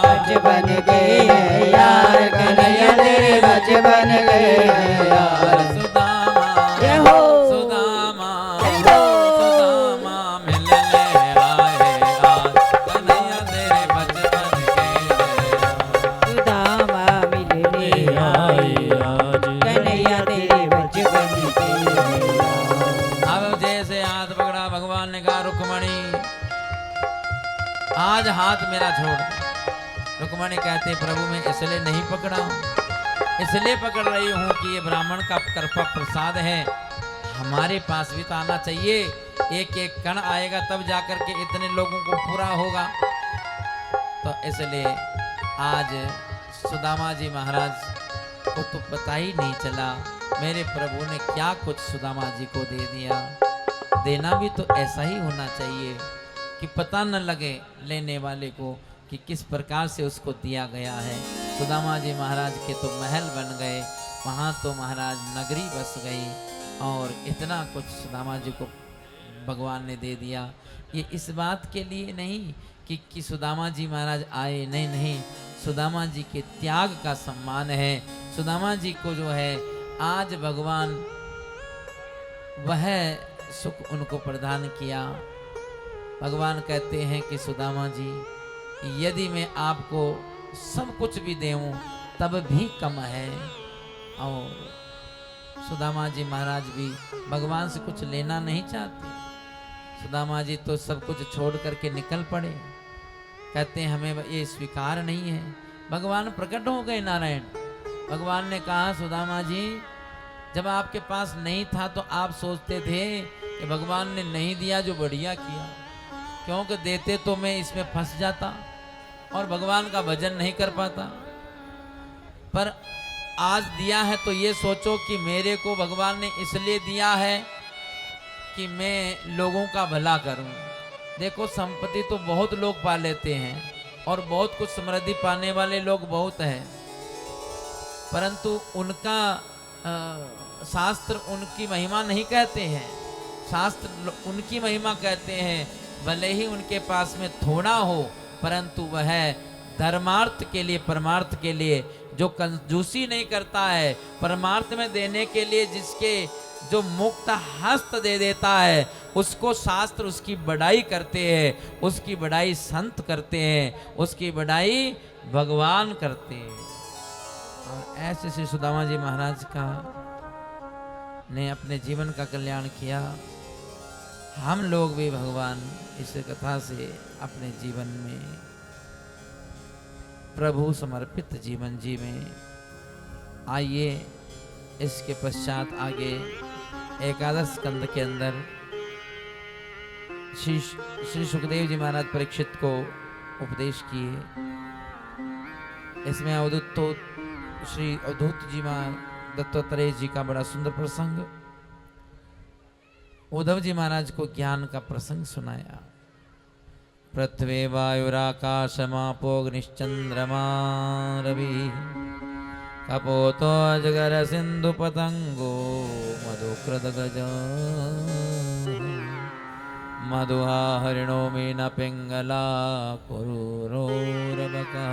बचपन के हैं यार, कन्हैया तेरे बचपन के हैं यार। सुदामा जय हो, सुदामा जय हो, सुदामा मिलने आए आज, कन्हैया तेरे बचपन के है यार। सुदामा मिलने आए आज, कन्हैया तेरे बचपन के हैं यार। अब जैसे हाथ पकड़ा भगवान ने कहा रुक्मणी आज हाथ मेरा छोड़ दे। रुक्मणी कहते प्रभु मैं इसलिए नहीं पकड़ा हूँ, इसलिए पकड़ रही हूँ कि ये ब्राह्मण का कृपा प्रसाद है, हमारे पास भी तो आना चाहिए। एक एक कण आएगा तब जाकर के इतने लोगों को पूरा होगा। तो इसलिए आज सुदामा जी महाराज को तो पता ही नहीं चला मेरे प्रभु ने क्या कुछ सुदामा जी को दे दिया। देना भी तो ऐसा ही होना चाहिए कि पता न लगे लेने वाले को कि किस प्रकार से उसको दिया गया है। सुदामा जी महाराज के तो महल बन गए, वहाँ तो महाराज नगरी बस गई और इतना कुछ सुदामा जी को भगवान ने दे दिया। ये इस बात के लिए नहीं कि सुदामा जी महाराज आए, नहीं नहीं, सुदामा जी के त्याग का सम्मान है। सुदामा जी को जो है आज भगवान वह सुख उनको प्रदान किया। भगवान कहते हैं कि सुदामा जी यदि मैं आपको सब कुछ भी दूं तब भी कम है। और सुदामा जी महाराज भी भगवान से कुछ लेना नहीं चाहते। सुदामा जी तो सब कुछ छोड़ करके निकल पड़े, कहते हैं हमें ये स्वीकार नहीं है। भगवान प्रकट हो गए नारायण। भगवान ने कहा सुदामा जी जब आपके पास नहीं था तो आप सोचते थे कि भगवान ने नहीं दिया, जो बढ़िया किया, क्योंकि देते तो मैं इसमें फंस जाता और भगवान का भजन नहीं कर पाता। पर आज दिया है तो ये सोचो कि मेरे को भगवान ने इसलिए दिया है कि मैं लोगों का भला करूं। देखो संपत्ति तो बहुत लोग पा लेते हैं और बहुत कुछ समृद्धि पाने वाले लोग बहुत हैं, परंतु उनका शास्त्र उनकी महिमा नहीं कहते हैं। शास्त्र उनकी महिमा कहते हैं भले ही उनके पास में थोड़ा हो, परंतु वह धर्मार्थ के लिए, परमार्थ के लिए जो कंजूसी नहीं करता है, परमार्थ में देने के लिए जिसके जो मुक्त हस्त दे देता है, उसको शास्त्र उसकी बड़ाई करते हैं, उसकी बड़ाई संत करते हैं, उसकी बड़ाई भगवान करते हैं। और ऐसे श्री सुदामा जी महाराज का ने अपने जीवन का कल्याण किया। हम लोग भी भगवान इस कथा से अपने जीवन में प्रभु समर्पित जीवन जीवें। आइए इसके पश्चात आगे एकादश स्कंद के अंदर श्री सुखदेव जी महाराज परीक्षित को उपदेश किए। इसमें अवधूत तो श्री अवधूत जी महाराज दत्तात्रेय जी का बड़ा सुंदर प्रसंग, उद्धव जी महाराज को ज्ञान का प्रसंग सुनाया। पृथ्वी वायुराकाशमापोग्निश्चंद्रमा रवि कपोतो अजगर सिंधु पतंगो मधुकृत गज मधुहा हरिणो मीन पिंगला कुरूरोरबका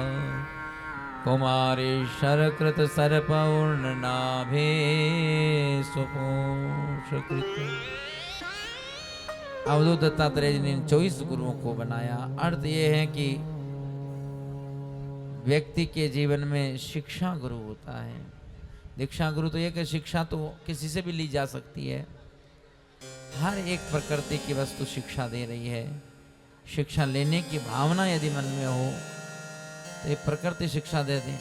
कुमारी शरकृत सर्पौर्णनाभे सुपोषकृत। अवधूत दत्तात्रेय जी ने 24 गुरुओं को बनाया। अर्थ ये है कि व्यक्ति के जीवन में शिक्षा गुरु होता है। दीक्षा गुरु तो ये कि शिक्षा तो किसी से भी ली जा सकती है। हर एक प्रकृति की वस्तु शिक्षा दे रही है। शिक्षा लेने की भावना यदि मन में हो तो ये प्रकृति शिक्षा दे दे,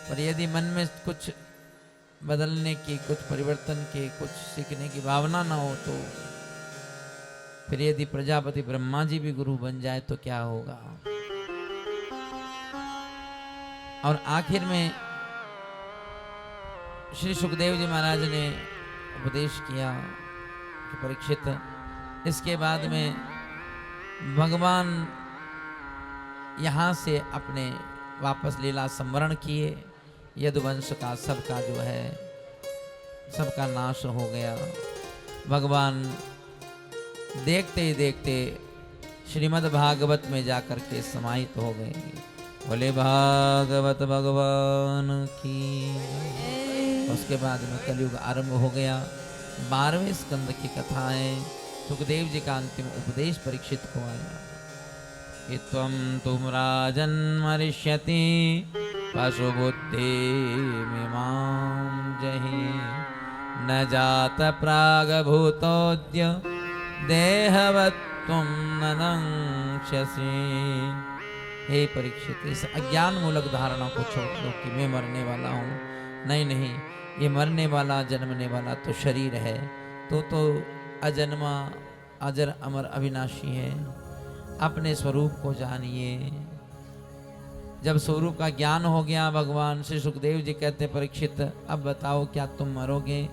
पर यदि मन में कुछ बदलने की, कुछ परिवर्तन की, कुछ सीखने की भावना ना हो तो फिर यदि प्रजापति ब्रह्मा जी भी गुरु बन जाए तो क्या होगा। और आखिर में श्री सुखदेव जी महाराज ने उपदेश किया कि परीक्षित, इसके बाद में भगवान यहाँ से अपने वापस लीला संवरण किए। यदुवंश का सबका जो है सबका नाश हो गया। भगवान देखते ही देखते श्रीमद् भागवत में जाकर के समाहित हो गए। बोले भागवत भगवान की। उसके बाद में कलयुग आरंभ हो गया। 12वें स्कंद की कथा है। सुखदेव जी का अंतिम उपदेश परीक्षित को आया कि त्वं तुम राजन मरिष्यति पशुबुद्धि मिमां जहि न जात प्रागभूतोद्य देहवत्वं न नंक्ष्यसि। हे परीक्षित, इस अज्ञान मूलक धारणा को छोड़ दो कि मैं मरने वाला हूँ। नहीं नहीं, ये मरने वाला जन्मने वाला तो शरीर है। तो अजन्मा अजर अमर अविनाशी है। अपने स्वरूप को जानिए। जब स्वरूप का ज्ञान हो गया, भगवान श्री सुखदेव जी कहते परीक्षित अब बताओ क्या तुम मरोगे।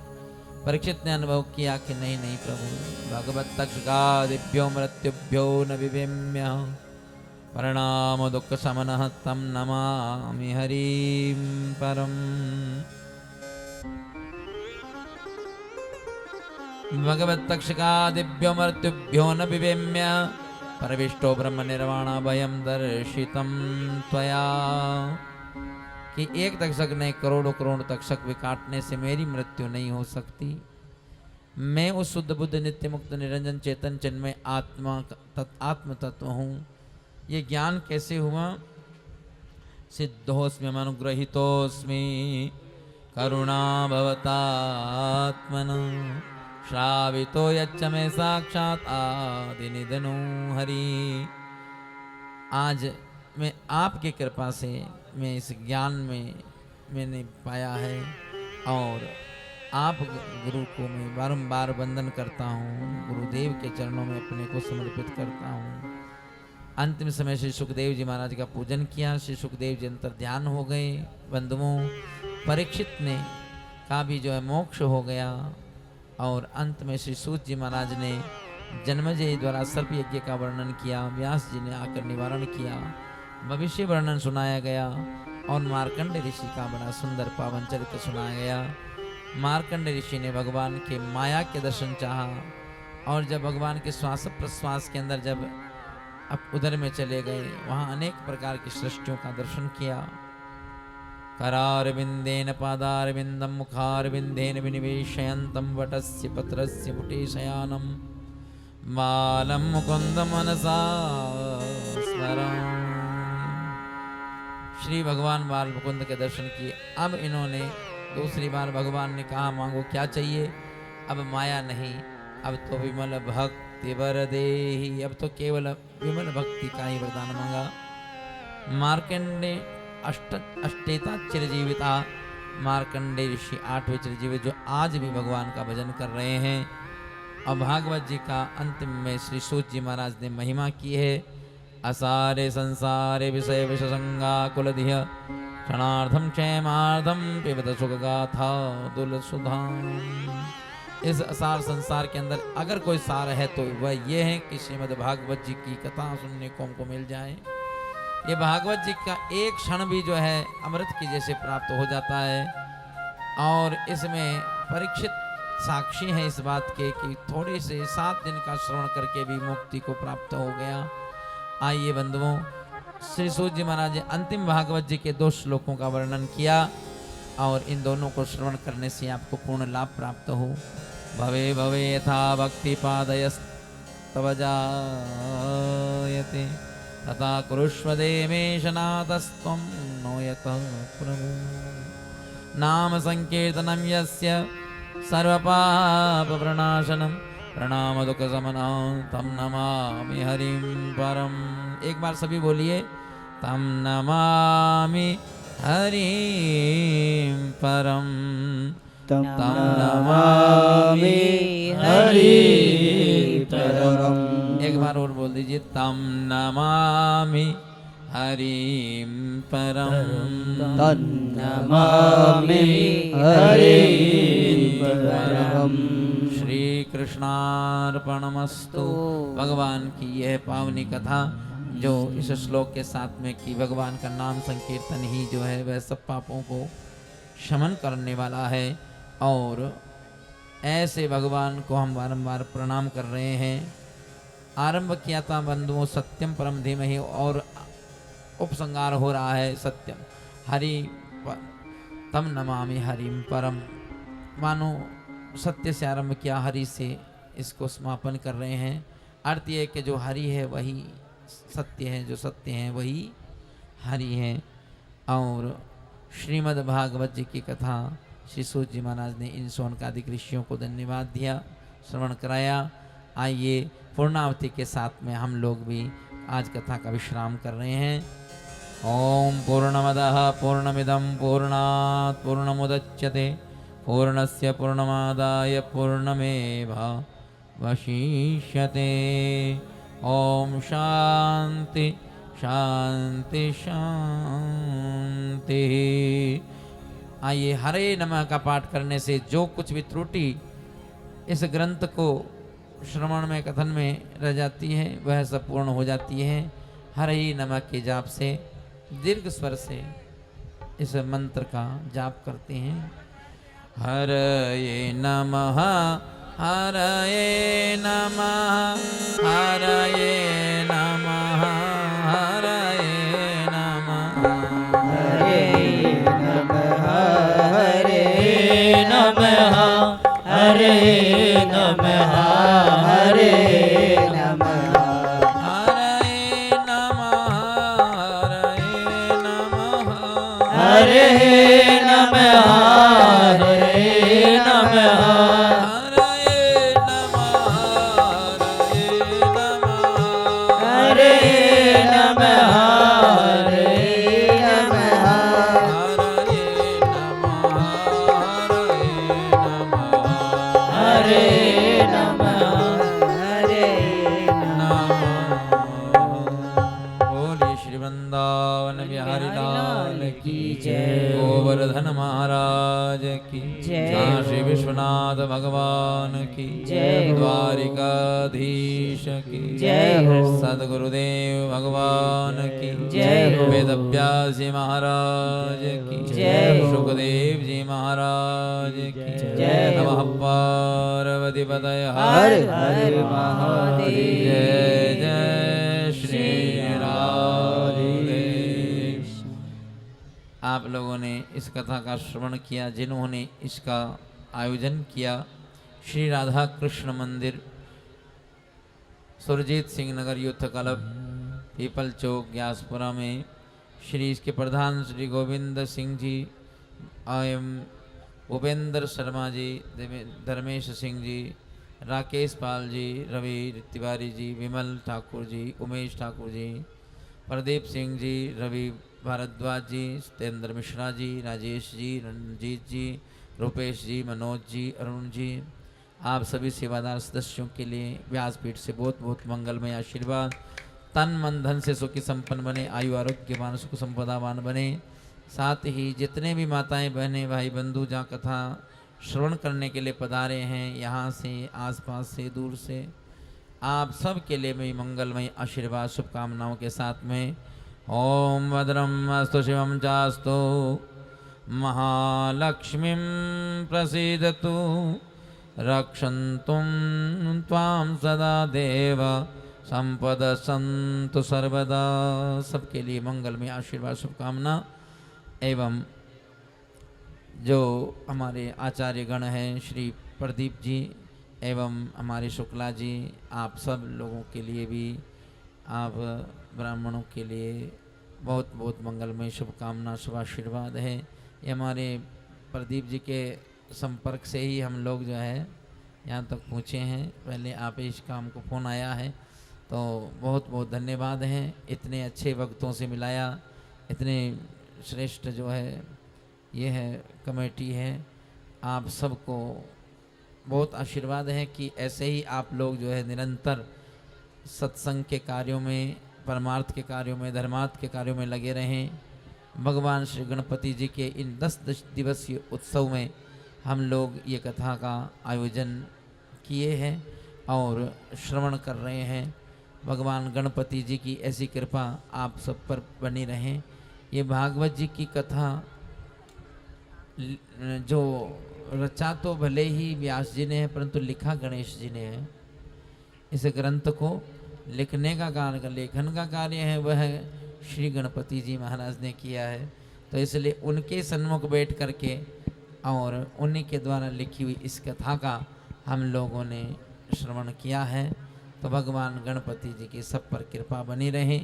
परीक्षित ने अनुभव किया कि नहीं नहीं प्रभु, भगवत तक्षकादिभ्यो मृत्युभ्यो न विवेम्य परिणाम दुख समनः तम नमामि हरिं परम। भगवत तक्षकादिभ्यो मृत्युभ्यो न विवेम्य परविष्टो ब्रह्म निर्वाणा भयम दर्शितम त्वया। कि एक तक्षक नहीं, करोड़ों करोड़ तक्षक भी काटने से मेरी मृत्यु नहीं हो सकती। मैं उस शुद्ध बुद्ध नित्य मुक्त निरंजन चेतन चिन्मय आत्म तत्व हूँ। ये ज्ञान कैसे हुआ? सिद्धोस्मि अनुग्रहितोस्मि करुणा भवतात्मन श्रावितो यच्च में साक्षात आदि निधनो हरि। आज मैं आपकी कृपा से मैं इस ज्ञान में मैंने पाया है और आप गुरु को मैं बारंबार वंदन करता हूँ। गुरुदेव के चरणों में अपने को समर्पित करता हूँ। अंतिम समय श्री सुखदेव जी महाराज का पूजन किया। श्री सुखदेव जी अंतर ध्यान हो गए। बंधुओं, परीक्षित ने का भी जो है मोक्ष हो गया। और अंत में श्री सूत जी महाराज ने जन्मजय द्वारा सर्प यज्ञ का वर्णन किया। व्यास जी ने आकर निवारण किया। भविष्य वर्णन सुनाया गया और मार्कंडे ऋषि का बड़ा सुंदर पावन चरित्र सुनाया गया। मार्कंडे ऋषि ने भगवान के माया के दर्शन चाहा। और जब भगवान के श्वास प्रश्वास के अंदर जब अब उधर में चले गए, वहाँ अनेक प्रकार की सृष्टियों का दर्शन किया। करारविंदेन पादारविंदम मुखारविंदेन विनिवेशयन्तं वटस्य पत्रस्य पुटे शयानं मालं मुकुंद मनसा स्मरामि। श्री भगवान बाल मुकुंद के दर्शन किए। अब इन्होंने दूसरी बार भगवान ने कहा मांगो क्या चाहिए। अब माया नहीं, अब तो विमल भक्ति वर देहि, अब तो केवल विमल भक्ति का ही वरदान मांगा। मार्कंडे अष्टेता चिरजीविता, मार्कंडे ऋषि 8वें चिरजीवित जो आज भी भगवान का भजन कर रहे हैं। और भागवत जी का अंतिम में श्री सूत जी महाराज ने महिमा की है। असारे संसारे विषय विषसंगा कुलधिय क्षणार्धम क्षेमार्धम पिबत सुख गाथा दुल सुधाम। इस असार संसार के अंदर अगर कोई सार है तो वह ये है कि श्रीमद् भागवत जी की कथा सुनने को हमको मिल जाए। ये भागवत जी का एक क्षण भी जो है अमृत की जैसे प्राप्त हो जाता है। और इसमें परीक्षित साक्षी है इस बात के कि थोड़े से 7 दिन का श्रवण करके भी मुक्ति को प्राप्त हो गया। आइए बंधुओं, श्री सूत जी महाराज ने अंतिम भागवत जी के 2 श्लोकों का वर्णन किया और इन दोनों को श्रवण करने से आपको पूर्ण लाभ प्राप्त हो। भवे भवे यथा भक्ति पादयस्तव जायते तथा कुरुष्व देवेशनाथस्त्वं नो यतः प्रभो। नाम संकीर्तनं यस्य सर्वपापप्रणाशनं प्रणाम दुख समनं तं नमामि हरिं परम। एक बार सभी बोलिए, तं नमामि हरिं परम, तं नमामि हरिं परम। एक बार और बोल दीजिए, तं नमामि हरिं परम, तं नमामि हरिं परम। श्री कृष्णार्पणमस्तु। भगवान की यह पावनी कथा जो इस श्लोक के साथ में कि भगवान का नाम संकीर्तन ही जो है वह सब पापों को शमन करने वाला है। और ऐसे भगवान को हम बारंबार प्रणाम कर रहे हैं। आरंभ किया था बंधुओं सत्यम परम धीमहि और उपसंहार हो रहा है सत्यम हरि तम नमामि हरिम परम। मानो सत्य से आरंभ किया, हरि से इसको समापन कर रहे हैं। अर्थ ये कि जो हरि है वही सत्य है, जो सत्य है वही हरि है। और श्रीमद् भागवत जी की कथा श्री सूत जी महाराज ने इन शौनकादिक ऋषियों को धन्यवाद दिया, श्रवण कराया। आइए पूर्णावती के साथ में हम लोग भी आज कथा का विश्राम कर रहे हैं। ओम पूर्णमदः पूर्णमिदं पूर्णात् पूर्णमुदच्यते पूर्णस्य पूर्णमादाय पूर्णमेवावशिष्यते। ओम शांति शांति शांति। आइए हरे नमः का पाठ करने से जो कुछ भी त्रुटि इस ग्रंथ को श्रवण में कथन में रह जाती है वह सब पूर्ण हो जाती है। हरे नमः के जाप से दीर्घ स्वर से इस मंत्र का जाप करते हैं। हरये नमः हरये नमः हरये नमः हरये नमः हरे नमः हरे नमः हरे नमः हरे नमः हरये नमः हरे नमः हरे नमः हरे नमः हरे नमः हरे बोलिए श्री वृंदावन बिहारी लाल की जय। गोवर्धन महाराज की जय। काशी विश्वनाथ भगवान की जय। द्वारिकाधीश की जय हो। सदगुरुदेव भगवान की जय हो। वेदव्यास जी महाराज की जय हो। सुखदेव जी महाराज की जय हो। नमः पार्वती पतये हर हर हर महादेव। जय जय श्री राधे। आप लोगों ने इस कथा का श्रवण किया। जिन्होंने इसका आयोजन किया, श्री राधा कृष्ण मंदिर, Surjit Singh Nagar youth club, people चौक, ग्यासपुरा में, श्री इसके प्रधान श्री गोविंद सिंह जी, एम भूपेंद्र शर्मा जी, धर्मेश सिंह जी, राकेश पाल जी, रवि तिवारी जी, विमल ठाकुर जी, उमेश ठाकुर जी, प्रदीप सिंह जी, रवि भारद्वाज जी, सत्येंद्र मिश्रा जी, राजेश जी, रणजीत जी, रूपेश जी, मनोज जी, अरुण जी, आप सभी सेवादार सदस्यों के लिए व्यासपीठ से बहुत बहुत मंगलमय आशीर्वाद। तन मन धन से सुखी संपन्न बने, आयु आरोग्यवान सुख संपदावान बने। साथ ही जितने भी माताएं बहनें भाई बंधु जहाँ कथा श्रवण करने के लिए पधारे हैं, यहाँ से आसपास से दूर से, आप सब के लिए मैं मंगलमय आशीर्वाद शुभकामनाओं के साथ में ओम भद्रम अस्तु शिवम चास्तु महालक्ष्मीं प्रसीदतु रक्षन्तुं त्वां सदा देव संपद संतु सर्वदा। सबके लिए मंगलमय आशीर्वाद शुभकामना। एवं जो हमारे आचार्य गण हैं श्री प्रदीप जी एवं हमारे शुक्ला जी, आप सब लोगों के लिए भी, आप ब्राह्मणों के लिए बहुत बहुत मंगलमय शुभकामना शुभ आशीर्वाद है। ये हमारे प्रदीप जी के संपर्क से ही हम लोग जो है यहाँ तक पहुँचे हैं। पहले आप इस काम को फ़ोन आया है तो बहुत बहुत धन्यवाद हैं। इतने अच्छे वक्तों से मिलाया, इतने श्रेष्ठ जो है ये है कमेटी है। आप सबको बहुत आशीर्वाद है कि ऐसे ही आप लोग जो है निरंतर सत्संग के कार्यों में, परमार्थ के कार्यों में, धर्मार्थ के कार्यों में लगे रहें। भगवान श्री गणपति जी के इन 10 दिवसीय उत्सव में हम लोग ये कथा का आयोजन किए हैं और श्रवण कर रहे हैं। भगवान गणपति जी की ऐसी कृपा आप सब पर बनी रहें। ये भागवत जी की कथा जो रचा तो भले ही व्यास जी ने है, परंतु लिखा गणेश जी ने है। इस ग्रंथ को लिखने का कार्य, लेखन का कार्य है वह श्री गणपति जी महाराज ने किया है। तो इसलिए उनके सन्मुख बैठ करके और उन्हीं के द्वारा लिखी हुई इस कथा का हम लोगों ने श्रवण किया है। तो भगवान गणपति जी की सब पर कृपा बनी रहे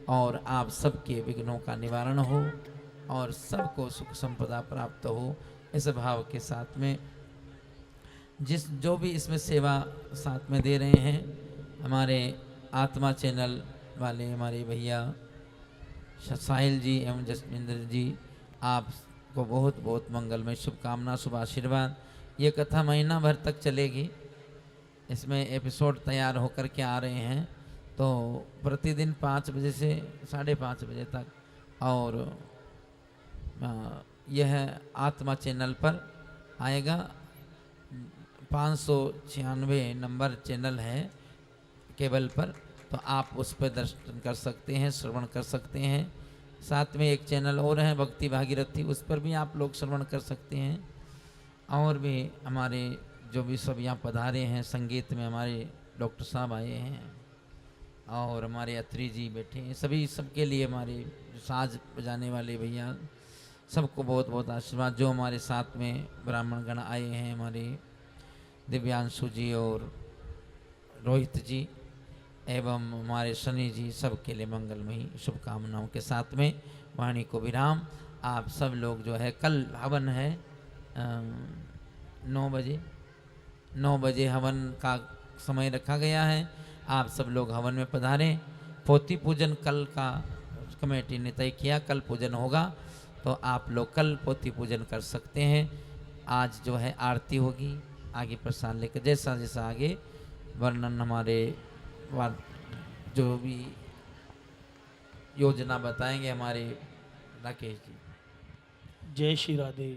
और आप सबके विघ्नों का निवारण हो और सबको सुख संपदा प्राप्त हो। इस भाव के साथ में जो भी इसमें सेवा साथ में दे रहे हैं, हमारे आत्मा चैनल वाले हमारे भैया साहिल जी एवं जसविंदर जी, आपको बहुत बहुत मंगलमय शुभकामना शुभ आशीर्वाद। ये कथा महीना भर तक चलेगी। इसमें एपिसोड तैयार होकर के आ रहे हैं, तो प्रतिदिन 5 बजे से 5:30 बजे तक। और यह आत्मा चैनल पर आएगा। 596 नंबर चैनल है केबल पर, तो आप उस पर दर्शन कर सकते हैं, श्रवण कर सकते हैं। साथ में एक चैनल और है भक्ति भागीरथी, उस पर भी आप लोग श्रवण कर सकते हैं। और भी हमारे जो भी सब यहाँ पधारे हैं, संगीत में हमारे डॉक्टर साहब आए हैं और हमारे अत्री जी बैठे हैं, सभी सबके लिए हमारे साज बजाने वाले भैया सबको बहुत बहुत आशीर्वाद। जो हमारे साथ में ब्राह्मण गण आए हैं, हमारे दिव्यांशु जी और रोहित जी एवं हमारे शनि जी, सबके लिए मंगलमयी शुभकामनाओं के साथ में वाणी को विराम। आप सब लोग जो है, कल हवन है 9 बजे हवन का समय रखा गया है। आप सब लोग हवन में पधारें। पोथी पूजन कल का कमेटी ने तय किया, कल पूजन होगा, तो आप लोग कल पोथी पूजन कर सकते हैं। आज जो है आरती होगी, आगे प्रसाद लेकर जैसा जैसा आगे वर्णन हमारे जो भी योजना बताएंगे हमारे राकेश जी। जय श्री राधे।